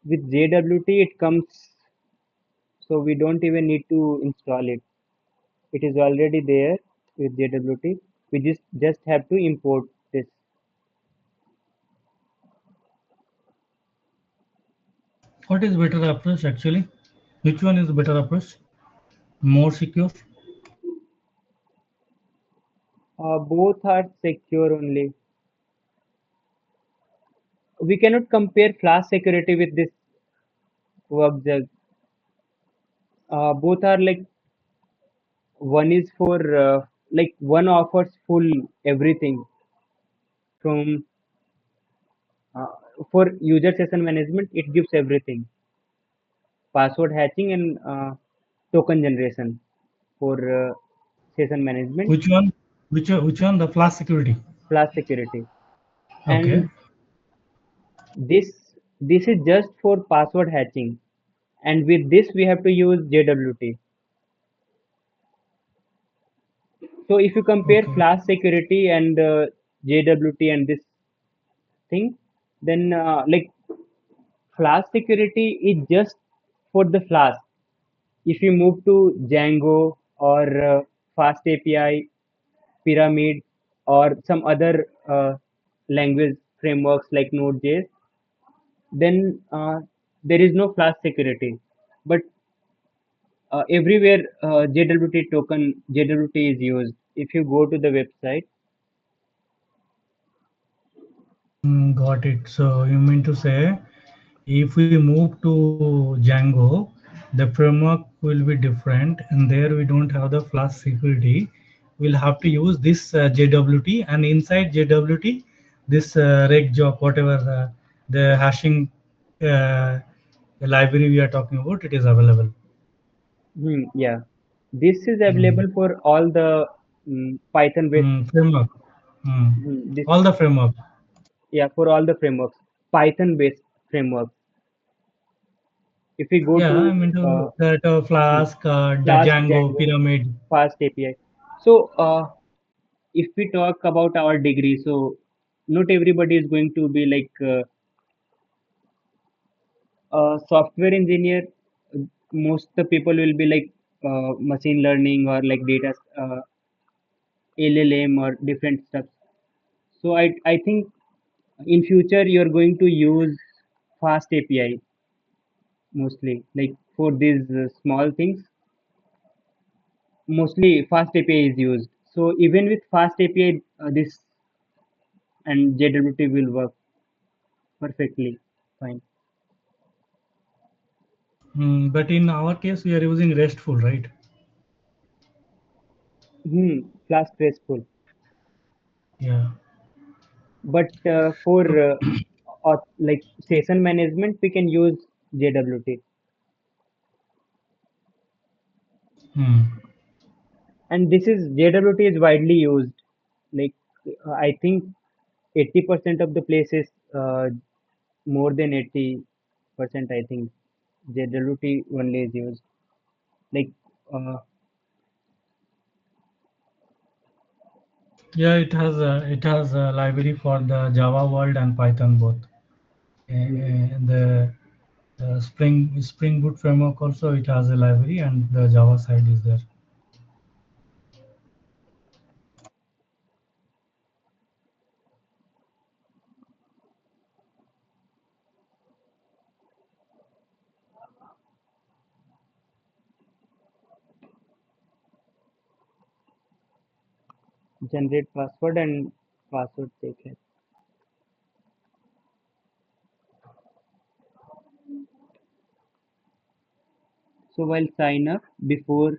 with JWT it comes, so we don't even need to install it. It is already there with JWT. We just have to import this. What is better approach actually? Which one is the better approach? More secure? Both are secure only. We cannot compare Flash security with this WebJug. Both are like one is for like one offers full everything from uh, for user session management. It gives everything: password hatching and token generation for session management. Which one? Which one? The Flash security. Flash security, Okay. and this this is just for password hatching, and with this we have to use JWT. So if you compare Okay. Flash security and JWT and this thing, then like Flash security is just for the Flash. If you move to Django or Fast API, Pyramid, or some other language frameworks like Node.js, then there is no flash security. But everywhere JWT token JWT is used. If you go to the website, Got it. So you mean to say if we move to Django, the framework will be different, and there we don't have the flash security. We'll have to use this JWT, and inside JWT, this regjob, whatever the hashing uh, library we are talking about, it is available. yeah, this is Mm, available for all the Python based. framework. Mm. This All the framework. yeah, for all the frameworks, Python based frameworks. If we go Yeah, to I mean uh, to that Flask, the Flask, Django, Django, Pyramid. Fast API. So if we talk about our degree, so not everybody is going to be like a software engineer. Most the people will be like machine learning or like data LLM or different stuff. So I think in future you're going to use Fast API mostly like for these small things. Mostly Fast API is used. So even with Fast API, this and JWT will work perfectly fine. But in our case, we are using RESTful, right? Fast RESTful. Yeah. But for like session management, we can use JWT. Hmm. And this is JWT is widely used. Like I think 80% of the places, more than 80%, I think JWT only is used. Like uh, Yeah, it has a library for the Java world and Python both. The Spring Boot framework also it has a library, and the Java side is there. generate password and password check. So while sign up before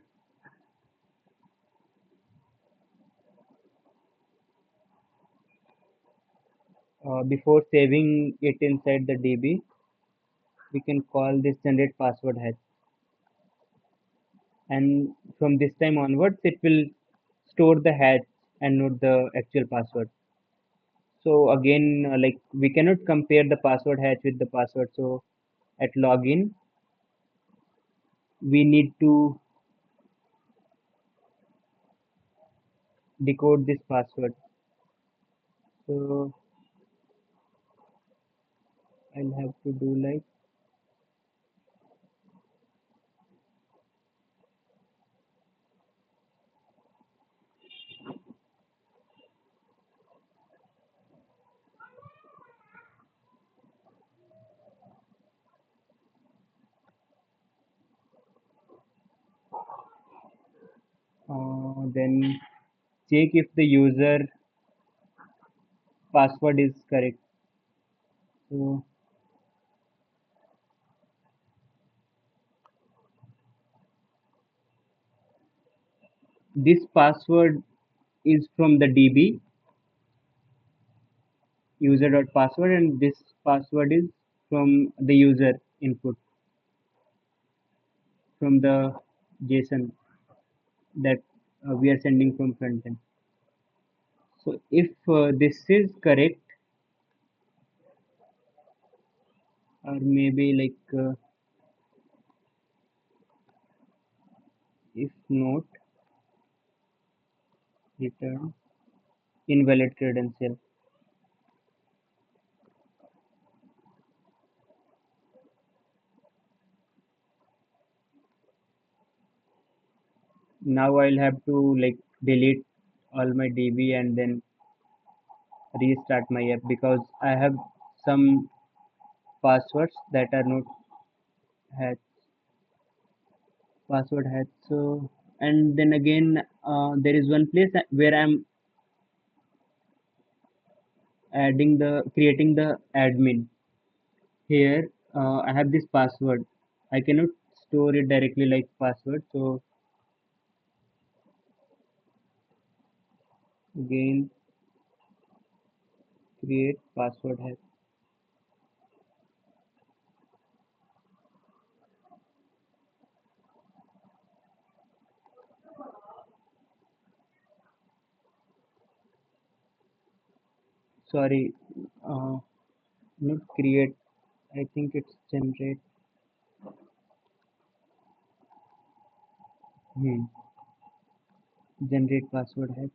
saving it inside the DB, we can call this generate password hash, and from this time onwards, it will store the hash and not the actual password. So again, like we cannot compare the password hash with the password. So at login, we need to decode this password. So I'll have to do like then check if the user password is correct. So this password is from the DB user.password, and this password is from the user input from the JSON that we are sending from front end. So if this is correct, or maybe like if not, return invalid credential. Now I'll have to like delete all my DB and then restart my app because I have some passwords that are not hatched, password hatch. So, and then again, there is one place where I'm creating the admin. Here, I have this password. I cannot store it directly like password. So again, create password hash. Sorry, not create. I think it's generate. Hmm. Generate password hash.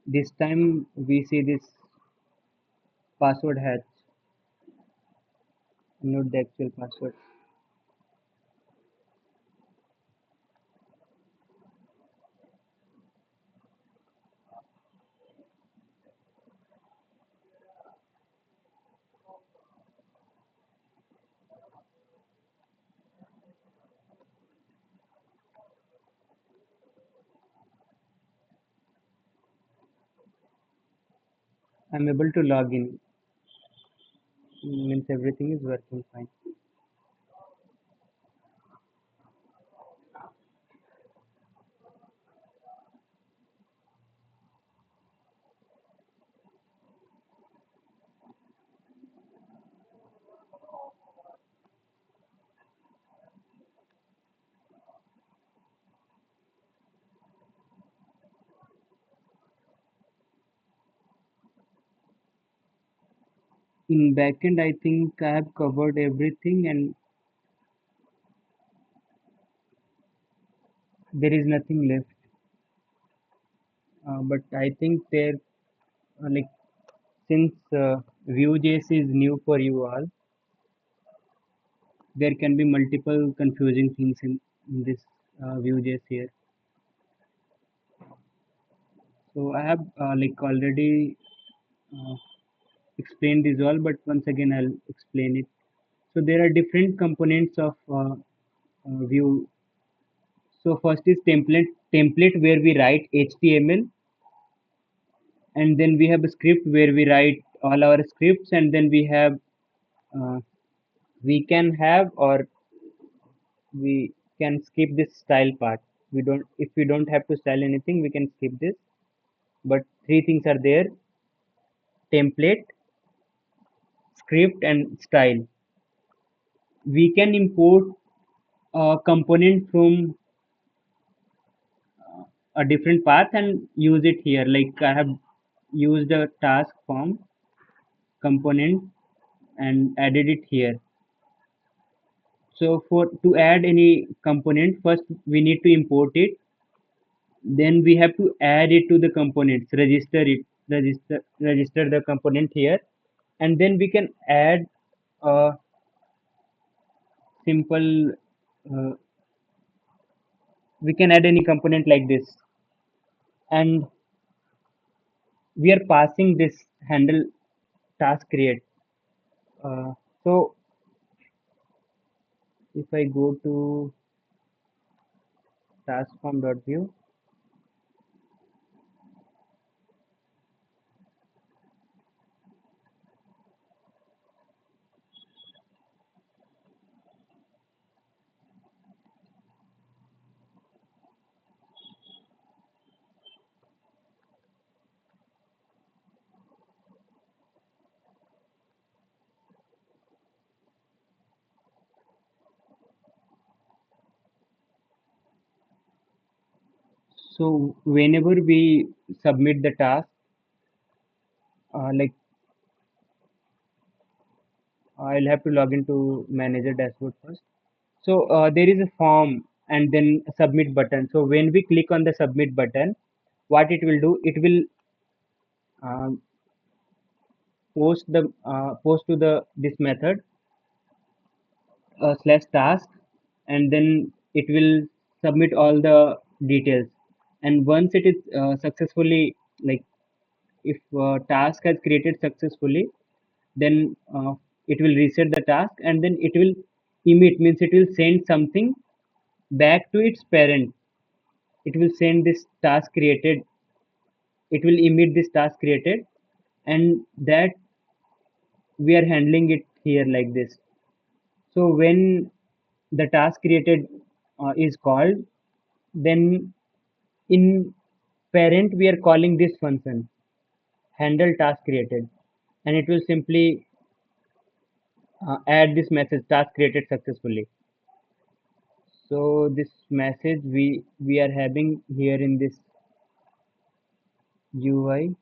This time we see this password hash, not the actual password. I'm able to log in. Means everything is working fine. In backend, I think I have covered everything and there is nothing left. But I think there, like since Vue.js is new for you all, there can be multiple confusing things in this Vue.js here. So I have like already uh, explained this all, but once again I'll explain it. So there are different components of Vue. So first is template where we write HTML, and then we have a script where we write all our scripts, and then we have uh, we can have or we can skip this style part. We don't If we don't have to style anything, we can skip this. But three things are there: template, script, and style. We can import a component from a different path and use it here. Like I have used a task form component and added it here. So for to add any component, first we need to import it. Then we have to add it to the components, register the component here, and then we can add a simple. Uh, we can add any component like this, and we are passing this handle task create. So if I go to taskform.view, so whenever we submit the task, like I'll have to log into manager dashboard first. So there is a form and then submit button. So when we click on the submit button, what it will do, it will um, post to the this method slash task, and then it will submit all the details. And once it is successfully, like if task has created successfully, then it will reset the task, and then it will emit, means it will send something back to its parent. It will send this task created, it will emit this task created, and that we are handling it here like this. So when the task created is called, then in parent we are calling this function handle task created, and it will simply add this message task created successfully. So this message we are having here in this UI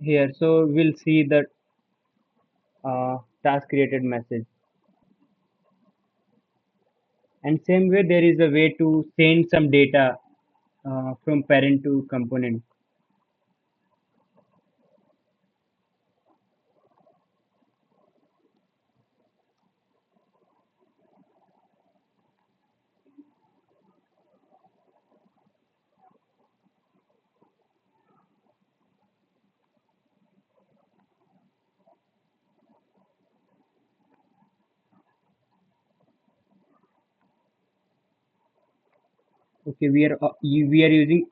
here. So we'll see the task created message. And same way there is a way to send some data from parent to component. Okay, we are using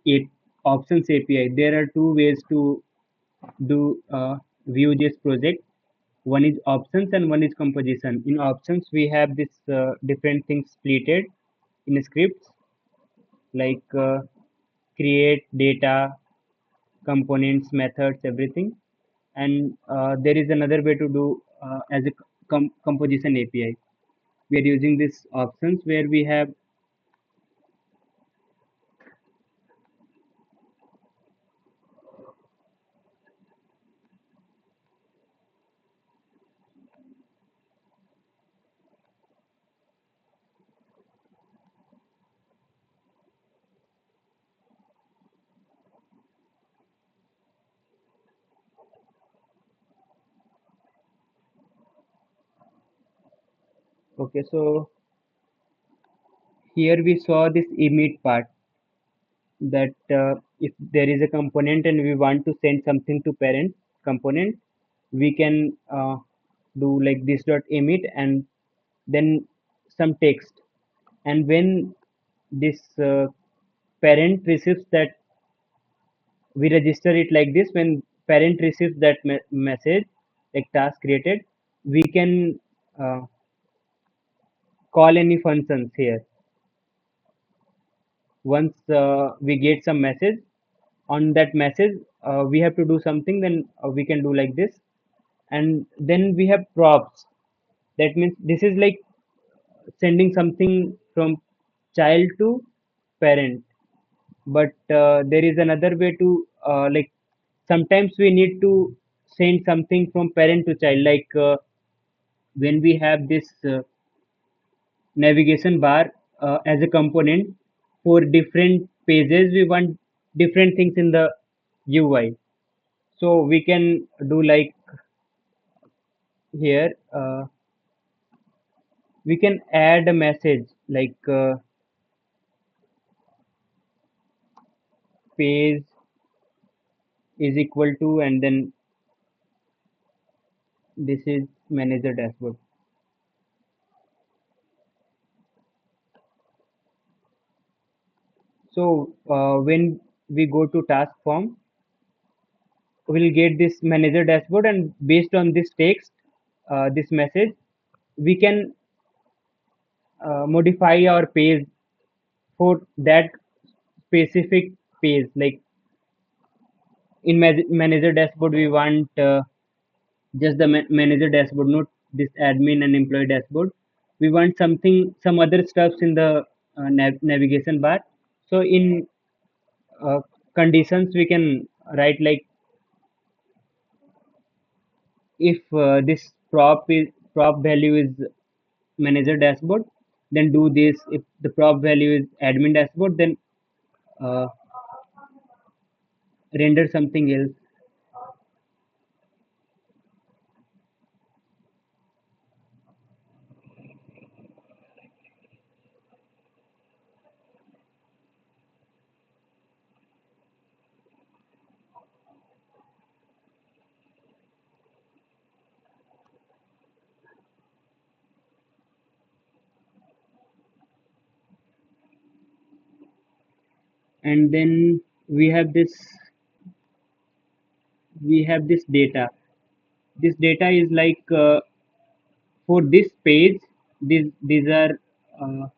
options API. There are two ways to do Vue.js project. One is options and one is composition. In options, we have this different things splitted in scripts like create, data, components, methods, everything. And there is another way to do as a composition API. We are using this options where we have. Okay, so here we saw this emit part, that if there is a component and we want to send something to parent component, we can do like this dot emit and then some text. And when this parent receives that, we register it like this. When parent receives that message like task created, we can uh, call any functions here. Once we get some message, on that message we have to do something, then we can do like this. And then we have props. That means this is like sending something from child to parent. But there is another way to like sometimes we need to send something from parent to child, like when we have this navigation bar as a component for different pages, we want different things in the UI. So we can do like here we can add a message like page is equal to, and then this is manager dashboard. So when we go to task form, we'll get this manager dashboard, and based on this text, this message, we can modify our page for that specific page. Like in manager dashboard, we want just the manager dashboard, not this admin and employee dashboard. We want something, some other stuffs in the navigation bar. So in uh, conditions, we can write like if this prop value is manager dashboard, then do this. If the prop value is admin dashboard, then uh, render something else. And then we have this data. This data is like for this page, these are uh,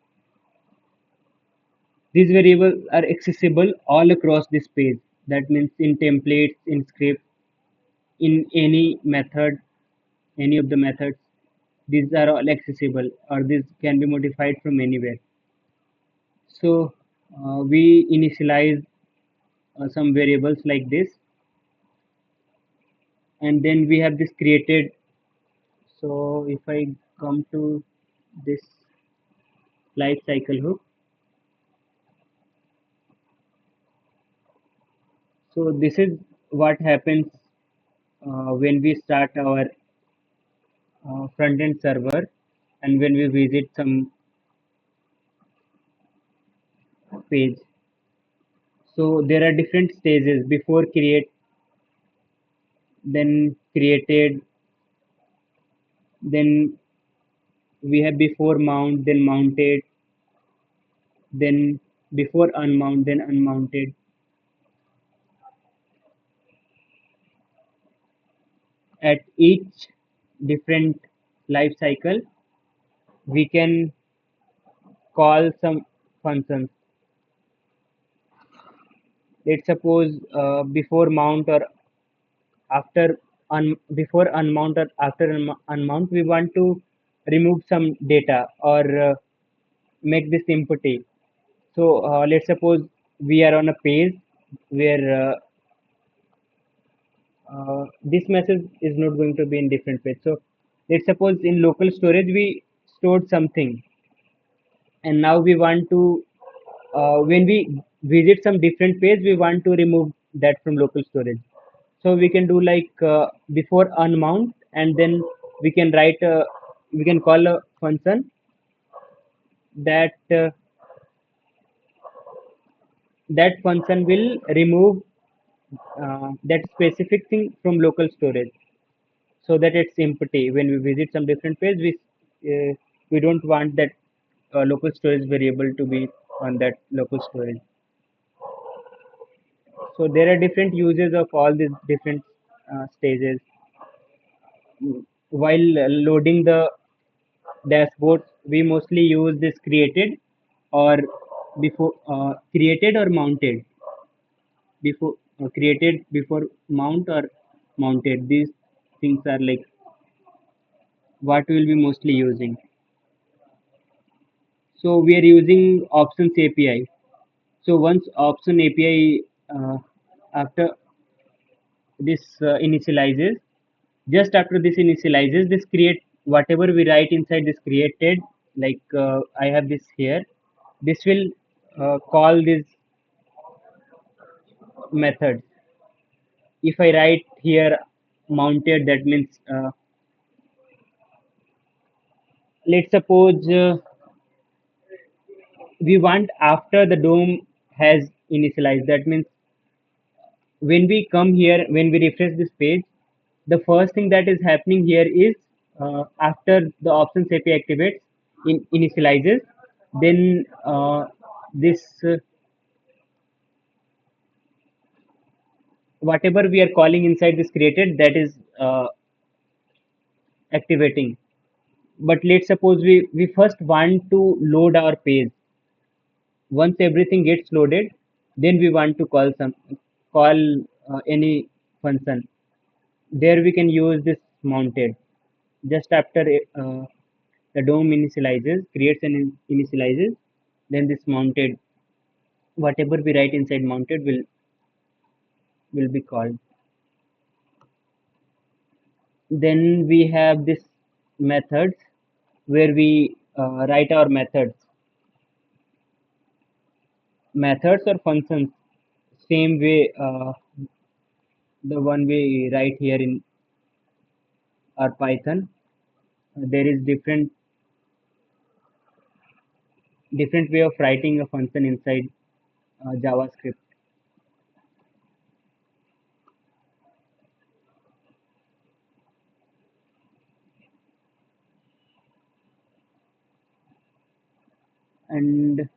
these variables are accessible all across this page. That means in templates, in script, in any method, any of the methods, these are all accessible, or this can be modified from anywhere. So we initialize some variables like this, and then we have this created. So if I come to this life cycle hook, so this is what happens when we start our front end server, and when we visit some page. So there are different stages: before create, then created, then we have before mount, then mounted, then before unmount, then unmounted. At each different life cycle, we can call some functions. Let's suppose before mount or after before unmount or after unmount, we want to remove some data or make this empty. So let's suppose we are on a page where this message is not going to be in different page. So let's suppose in local storage we stored something, and now we want to when we visit some different page, we want to remove that from local storage. So we can do like before unmount, and then we can write we can call a function that that function will remove that specific thing from local storage, so that it's empty. When we visit some different page, we don't want that local storage variable to be on that local storage. So there are different uses of all these different stages. While loading the dashboard, we mostly use this created or before created or mounted. Before created before mount or mounted. These things are like what we'll be mostly using. So we are using options API. So once option API after this initializes, just after this initializes, this create whatever we write inside this created, like I have this here, this will call this method. If I write here mounted, that means let's suppose we want after the DOM has initialized. That means when we come here, when we refresh this page, the first thing that is happening here is after the options API activates, initializes, then this whatever we are calling inside this created, that is activating. But let's suppose we first want to load our page. Once everything gets loaded, then we want to call any function. There we can use this mounted. Just after the DOM initializes, creates and initializes, then this mounted, whatever we write inside mounted will be called. Then we have this methods where we write our methods or functions, same way the one we write here in our Python. There is different way of writing a function inside JavaScript. And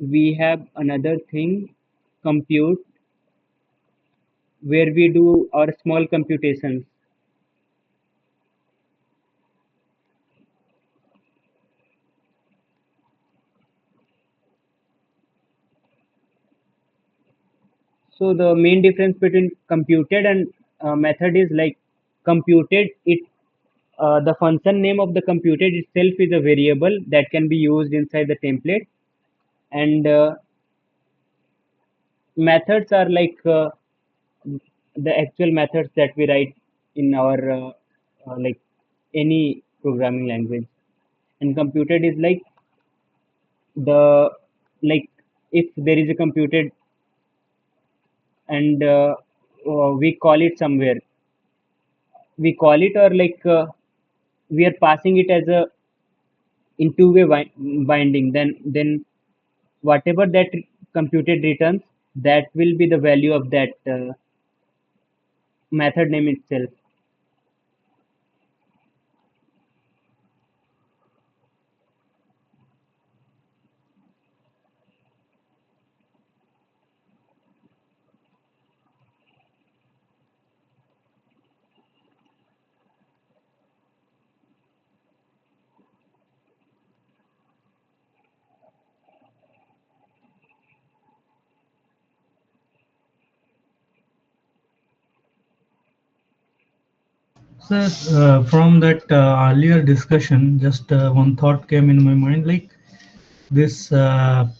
we have another thing, compute, where we do our small computations. So the main difference between computed and method is like computed, the function name of the computed itself is a variable that can be used inside the template, and methods are like the actual methods that we write in our like any programming language. And computed is like the like if there is a computed and we call it somewhere, we call it or like we are passing it as a in two-way binding, then whatever that computed returns, that will be the value of that method name itself. So, from that earlier discussion, just one thought came in my mind, like this, the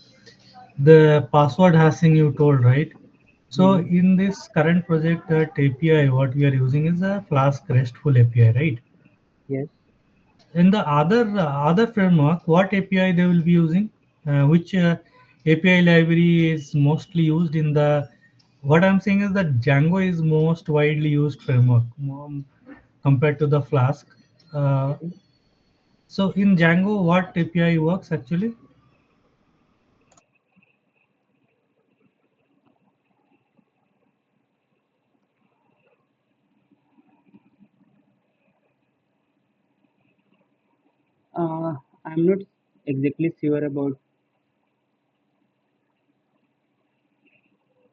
password hashing you told, right? So, Hmm. in this current project at API, what we are using is a Flask RESTful API, right? Yes. In the other framework, what API they will be using? Which API library is mostly used in the? What I'm saying is that Django is most widely used framework compared to the Flask. Uh, Okay. so in Django, what API works actually? I'm not exactly sure about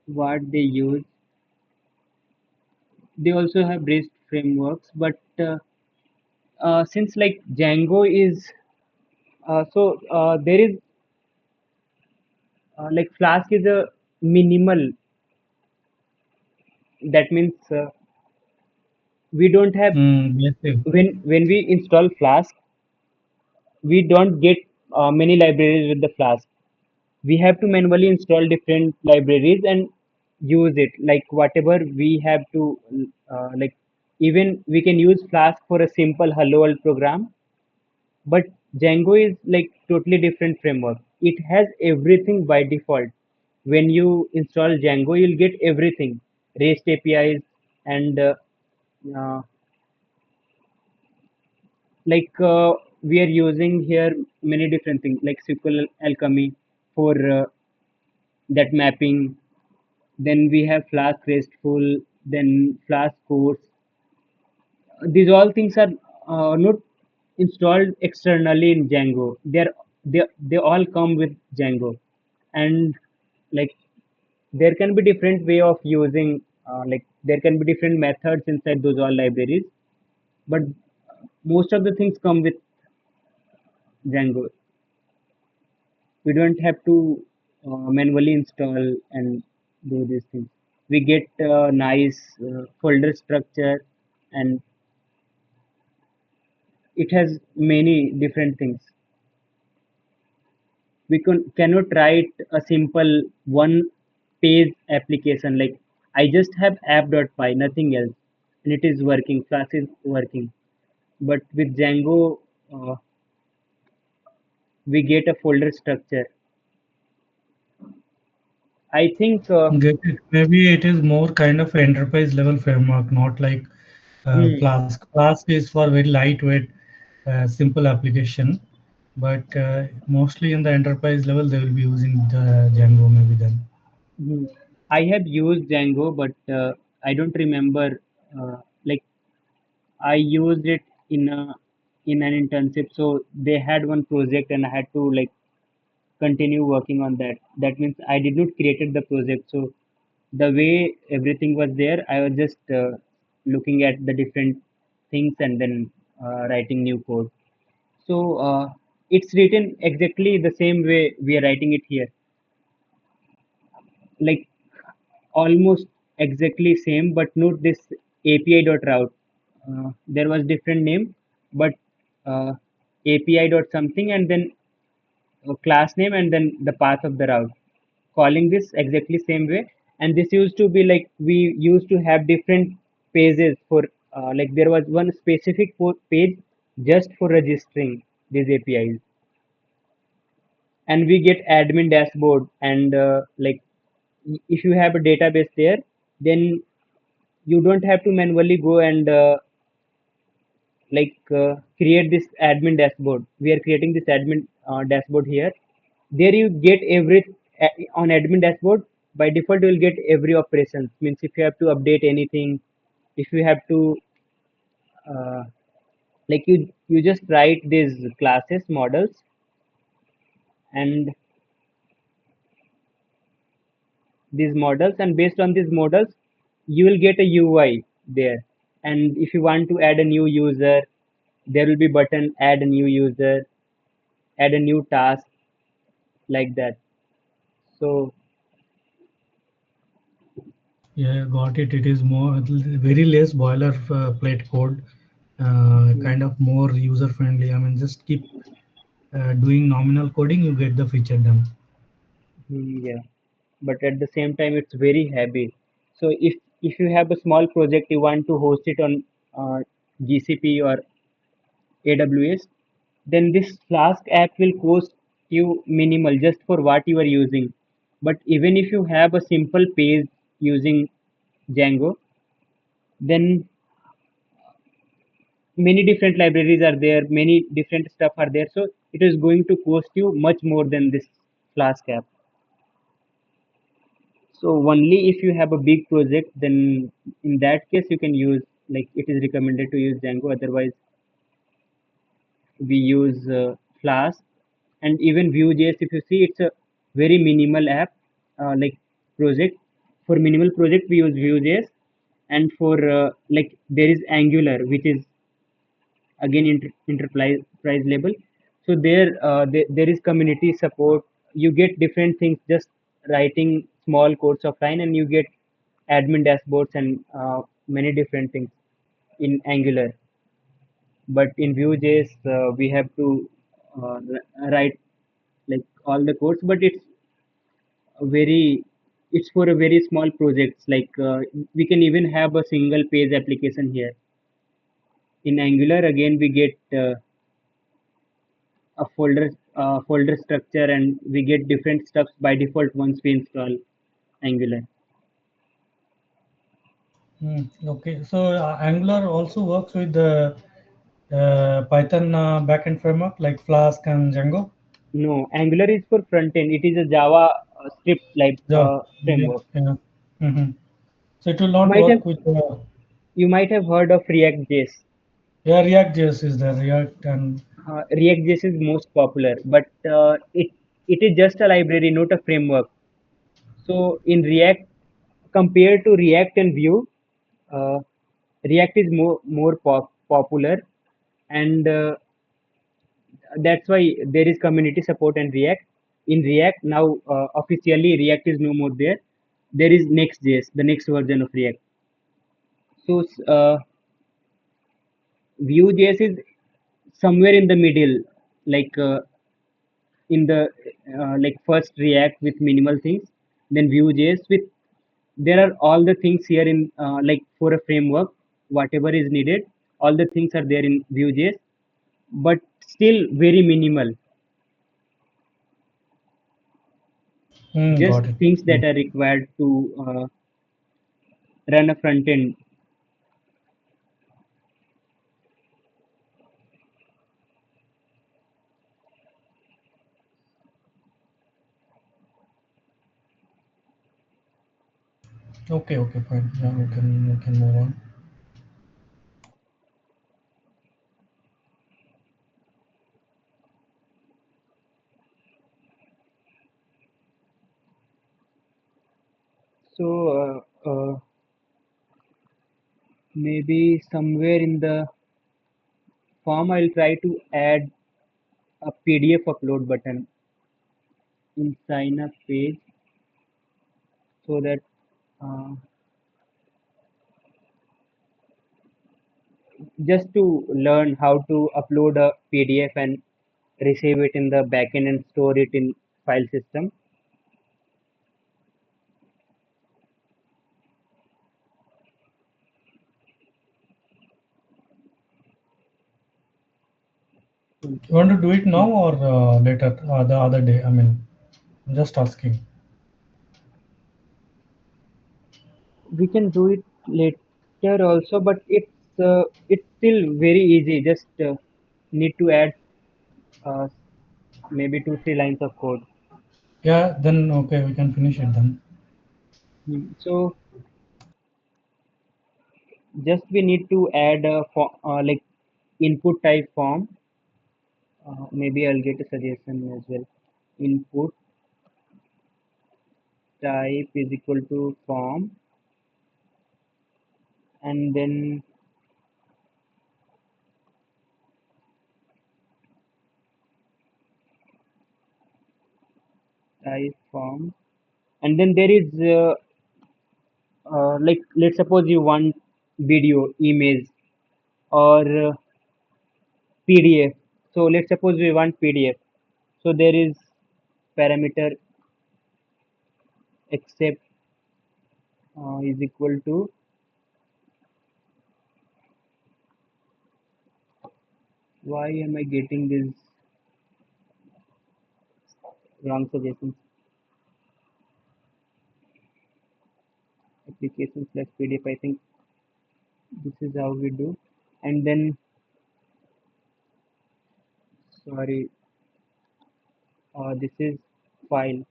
what they use. They also have REST frameworks, but since like Django is there is like Flask is a minimal. That means we don't have Basic. when we install Flask, we don't get many libraries with the Flask. We have to manually install different libraries and use it like whatever we have to like even we can use Flask for a simple hello world program, but Django is like totally different framework. It has everything by default. When you install Django, you'll get everything, REST APIs and uh, like we are using here many different things like SQL Alchemy for that mapping. Then we have Flask RESTful, then Flask Course. These all things are not installed externally in Django. They all come with Django, and like there can be different way of using like there can be different methods inside those all libraries, but most of the things come with Django. We don't have to manually install and do these things. We get nice folder structure, and it has many different things. Cannot write a simple one page application like I just have app.py, nothing else. and it is working. Flask is working. But with Django, we get a folder structure. I think. Get it. Maybe it is more kind of enterprise level framework, not like Hmm, Flask. Flask is for very lightweight, simple application, but mostly in the enterprise level, they will be using the Django maybe then. hmm. I have used Django, but I don't remember. Like I used it in in an internship, so they had one project, and I had to like continue working on that. That means I did not created the project. So the way everything was there, I was just looking at the different things and then writing new code. So it's written exactly the same way we are writing it here, like almost exactly same, but not this API dot route. There was different name, but uh, API dot something, and then class name, and then the path of the route. Calling this exactly same way, and this used to be like we used to have different pages for like there was one specific page just for registering these APIs, and we get admin dashboard and like if you have a database there, then you don't have to manually go and create this admin dashboard. We are creating this admin dashboard here. There you get every on admin dashboard. By default you will get every operation. Means if you have to update anything, if you have to uh, you just write these classes models, and based on these models you will get a UI there. And if you want to add a new user, there will be button add a new user, add a new task, like that. So Yeah, got it. It is more very less boilerplate code, kind mm, of more user friendly. I mean, just keep doing nominal coding, you get the feature done. yeah, but at the same time it's very heavy. So if you have a small project, you want to host it on GCP or AWS, then this Flask app will cost you minimal just for what you are using. But even if you have a simple page using Django, then many different libraries are there, many different stuff are there, so it is going to cost you much more than this Flask app. So only if you have a big project, then in that case you can use, like it is recommended to use Django. Otherwise, we use Flask. And even Vue.js. If you see, it's a very minimal app, like project. For minimal project, we use Vue.js, and for like there is Angular, which is again enterprise price label. So there is community support. You get different things just writing small codes of line, and you get admin dashboards and many different things in Angular. But in Vue.js we have to write like all the codes, but a very it's for a very small projects. Like we can even have a single page application here. In Angular again we get a folder structure, and we get different stuff by default once we install Angular. Okay, so Angular also works with the Python backend framework like Flask and Django. No, Angular is for front end. It is a Java script like Yeah, yeah, framework. yeah. Hmm. So it will you not might have work with you might have heard of React.js. yeah, React.js is there, React and React.js is most popular, but it is just a library, not a framework. So in React, compared to React and Vue, uh, React is more popular, and that's why there is community support and React. In React now, officially React is no more there. There is Next.js, the next version of React. So Vue.js is somewhere in the middle, like in the like first React with minimal things, then Vue.js with there are all the things here in like for a framework. whatever is needed. All the things are there in Vue.js, but still very minimal. Just Got it. things that are required to run a front end. Okay, okay, fine. Yeah, we can move on. So maybe somewhere in the form I'll try to add a PDF upload button in sign up page, so that uh, just to learn how to upload a PDF and receive it in the backend and store it in file system. You want to do it now or later, the other day? I mean, I'm just asking. We can do it later also, but it's still very easy. Just need to add uh, maybe 2 3 lines of code. Yeah, then okay, we can finish it then. So just we need to add a like input type form. Maybe I'll get a suggestion as well. Input type is equal to form, and then type form, and then there is like, let's suppose you want video, image, or PDF. So let's suppose we want PDF. So there is parameter accept is equal to, why am I getting this wrong suggestions? Application slash PDF. I think this is how we do. And then, sorry, this is file,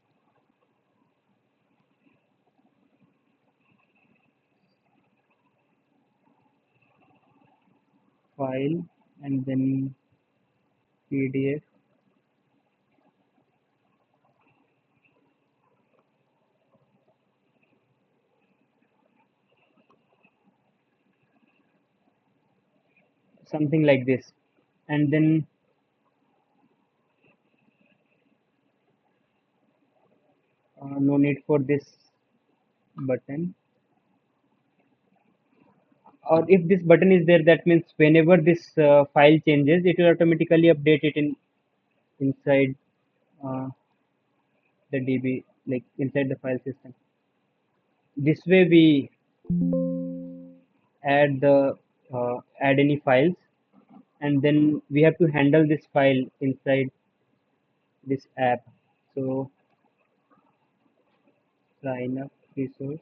file, and then PDF. Something like this. And then no need for this button. Or if this button is there, that means whenever this file changes, it will automatically update it in inside uh, the DB, like inside the file system. This way we add any files, and then we have to handle this file inside this app. So sign up resource.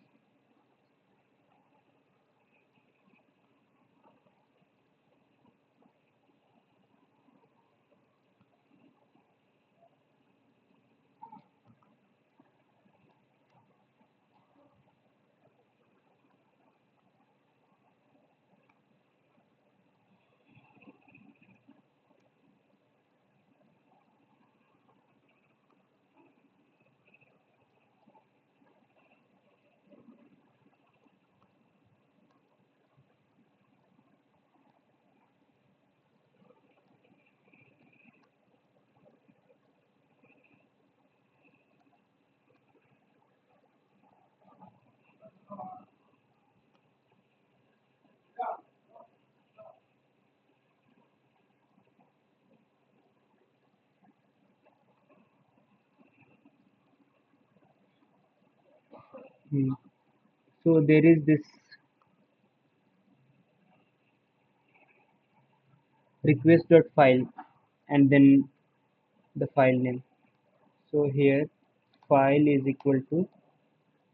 Hmm. So there is this request.file and then the file name. So here file is equal to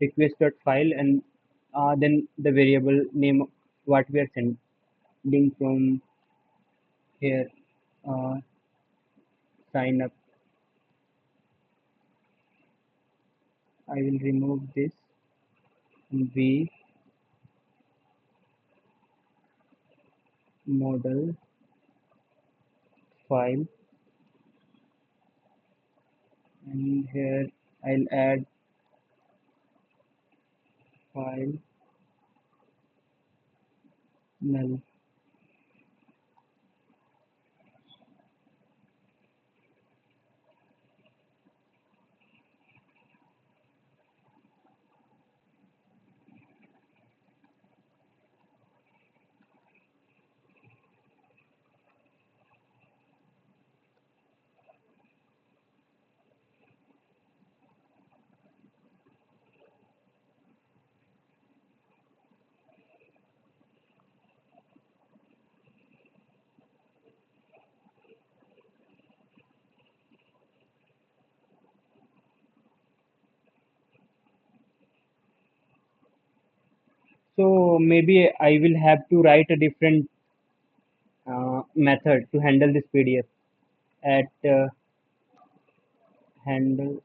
request.file and then the variable name what we are sending from here, uh, sign up. I will remove this v model file and here I'll add file null. So maybe I will have to write a different method to handle this PDF at handle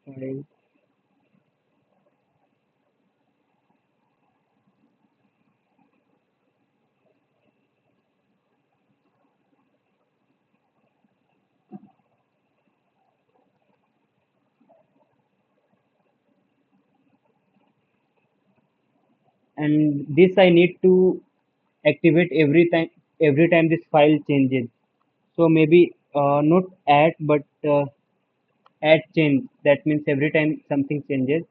file. And this I need to activate every time this file changes. So maybe not at but at change. That means every time something changes.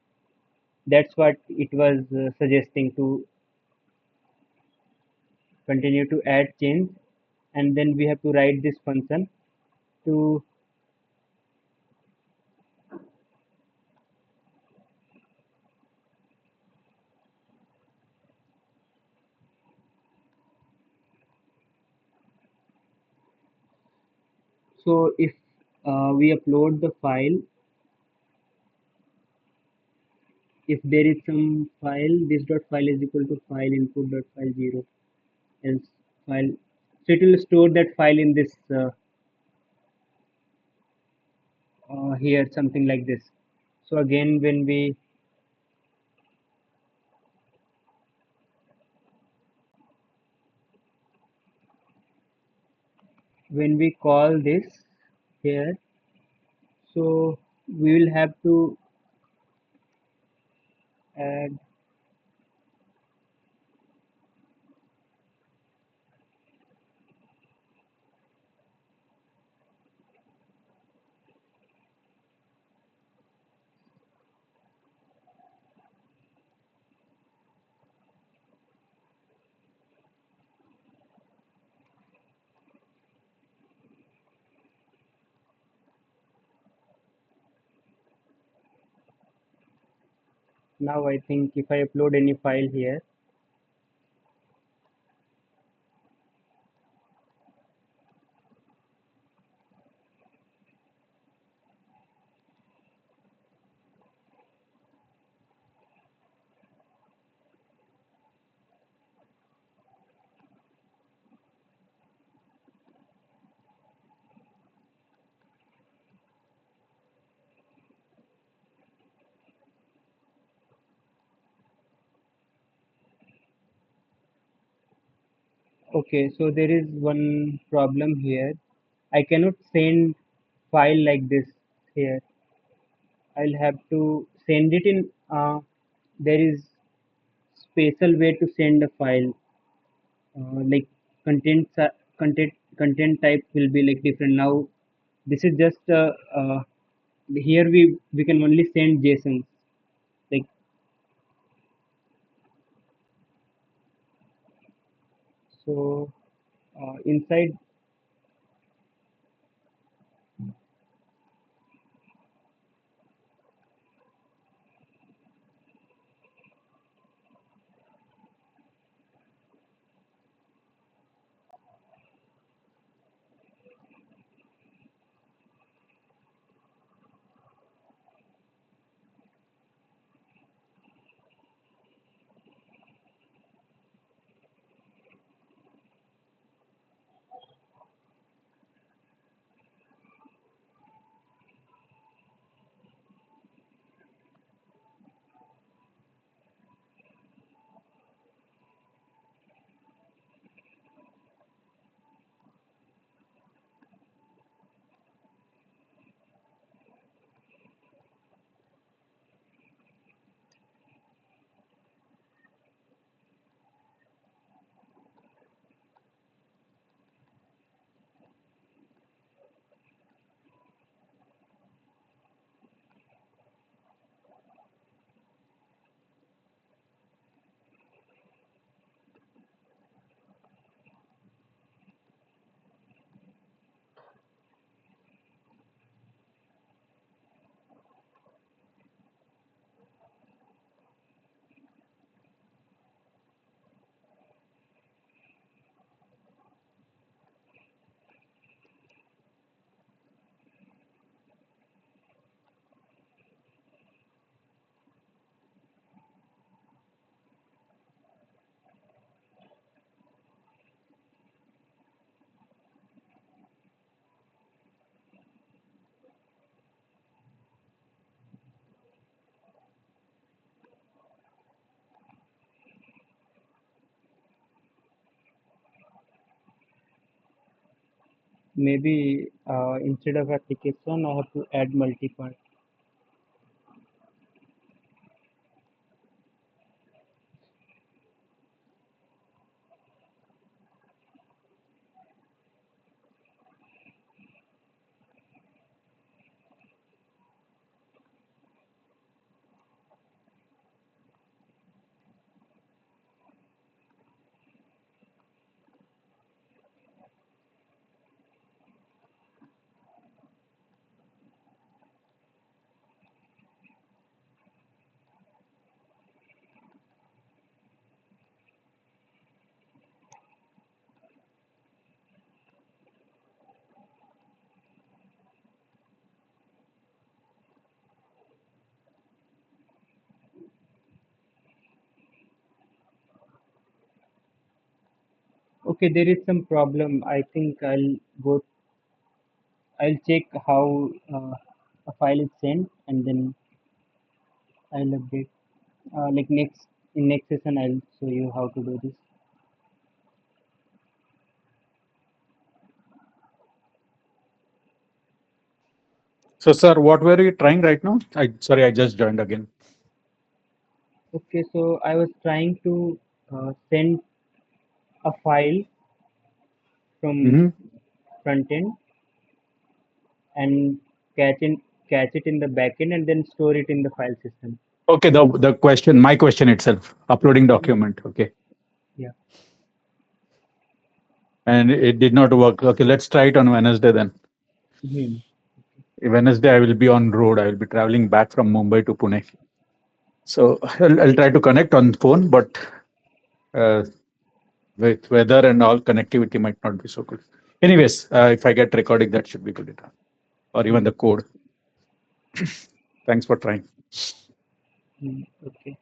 That's what it was suggesting to continue to add change, and then we have to write this function to so if we upload the file, if there is some file, this dot file is equal to file input dot file 0 else file. So it will store that file in this here something like this. So again when we call this here, so we will have to add. Now I think if I upload any file here, okay, so there is one problem here. I cannot send file like this here. I'll have to send it in. There is special way to send a file. Like content type will be like different. Now this is just here we can only send JSON. Like so inside. maybe instead of application, I have to add multi-part. Okay, there is some problem. I think I'll check how a file is sent and then I'll update. Like in next session, I'll show you how to do this. So, sir, what were you trying right now? Sorry, I just joined again. Okay, so I was trying to send a file from Hmm. front end and catch in catch it in the backend and then store it in the file system. Okay, the question, my question itself, uploading document. Okay, Yeah. and it did not work. Okay, let's try it on Wednesday then. Hmm. Wednesday, I will be on road. I will be traveling back from Mumbai to Pune. So I'll try to connect on phone, but uh, with weather and all, connectivity might not be so good. Anyways, if I get recording, that should be good enough, or even Hmm. the code. Thanks for trying. Hmm. Okay.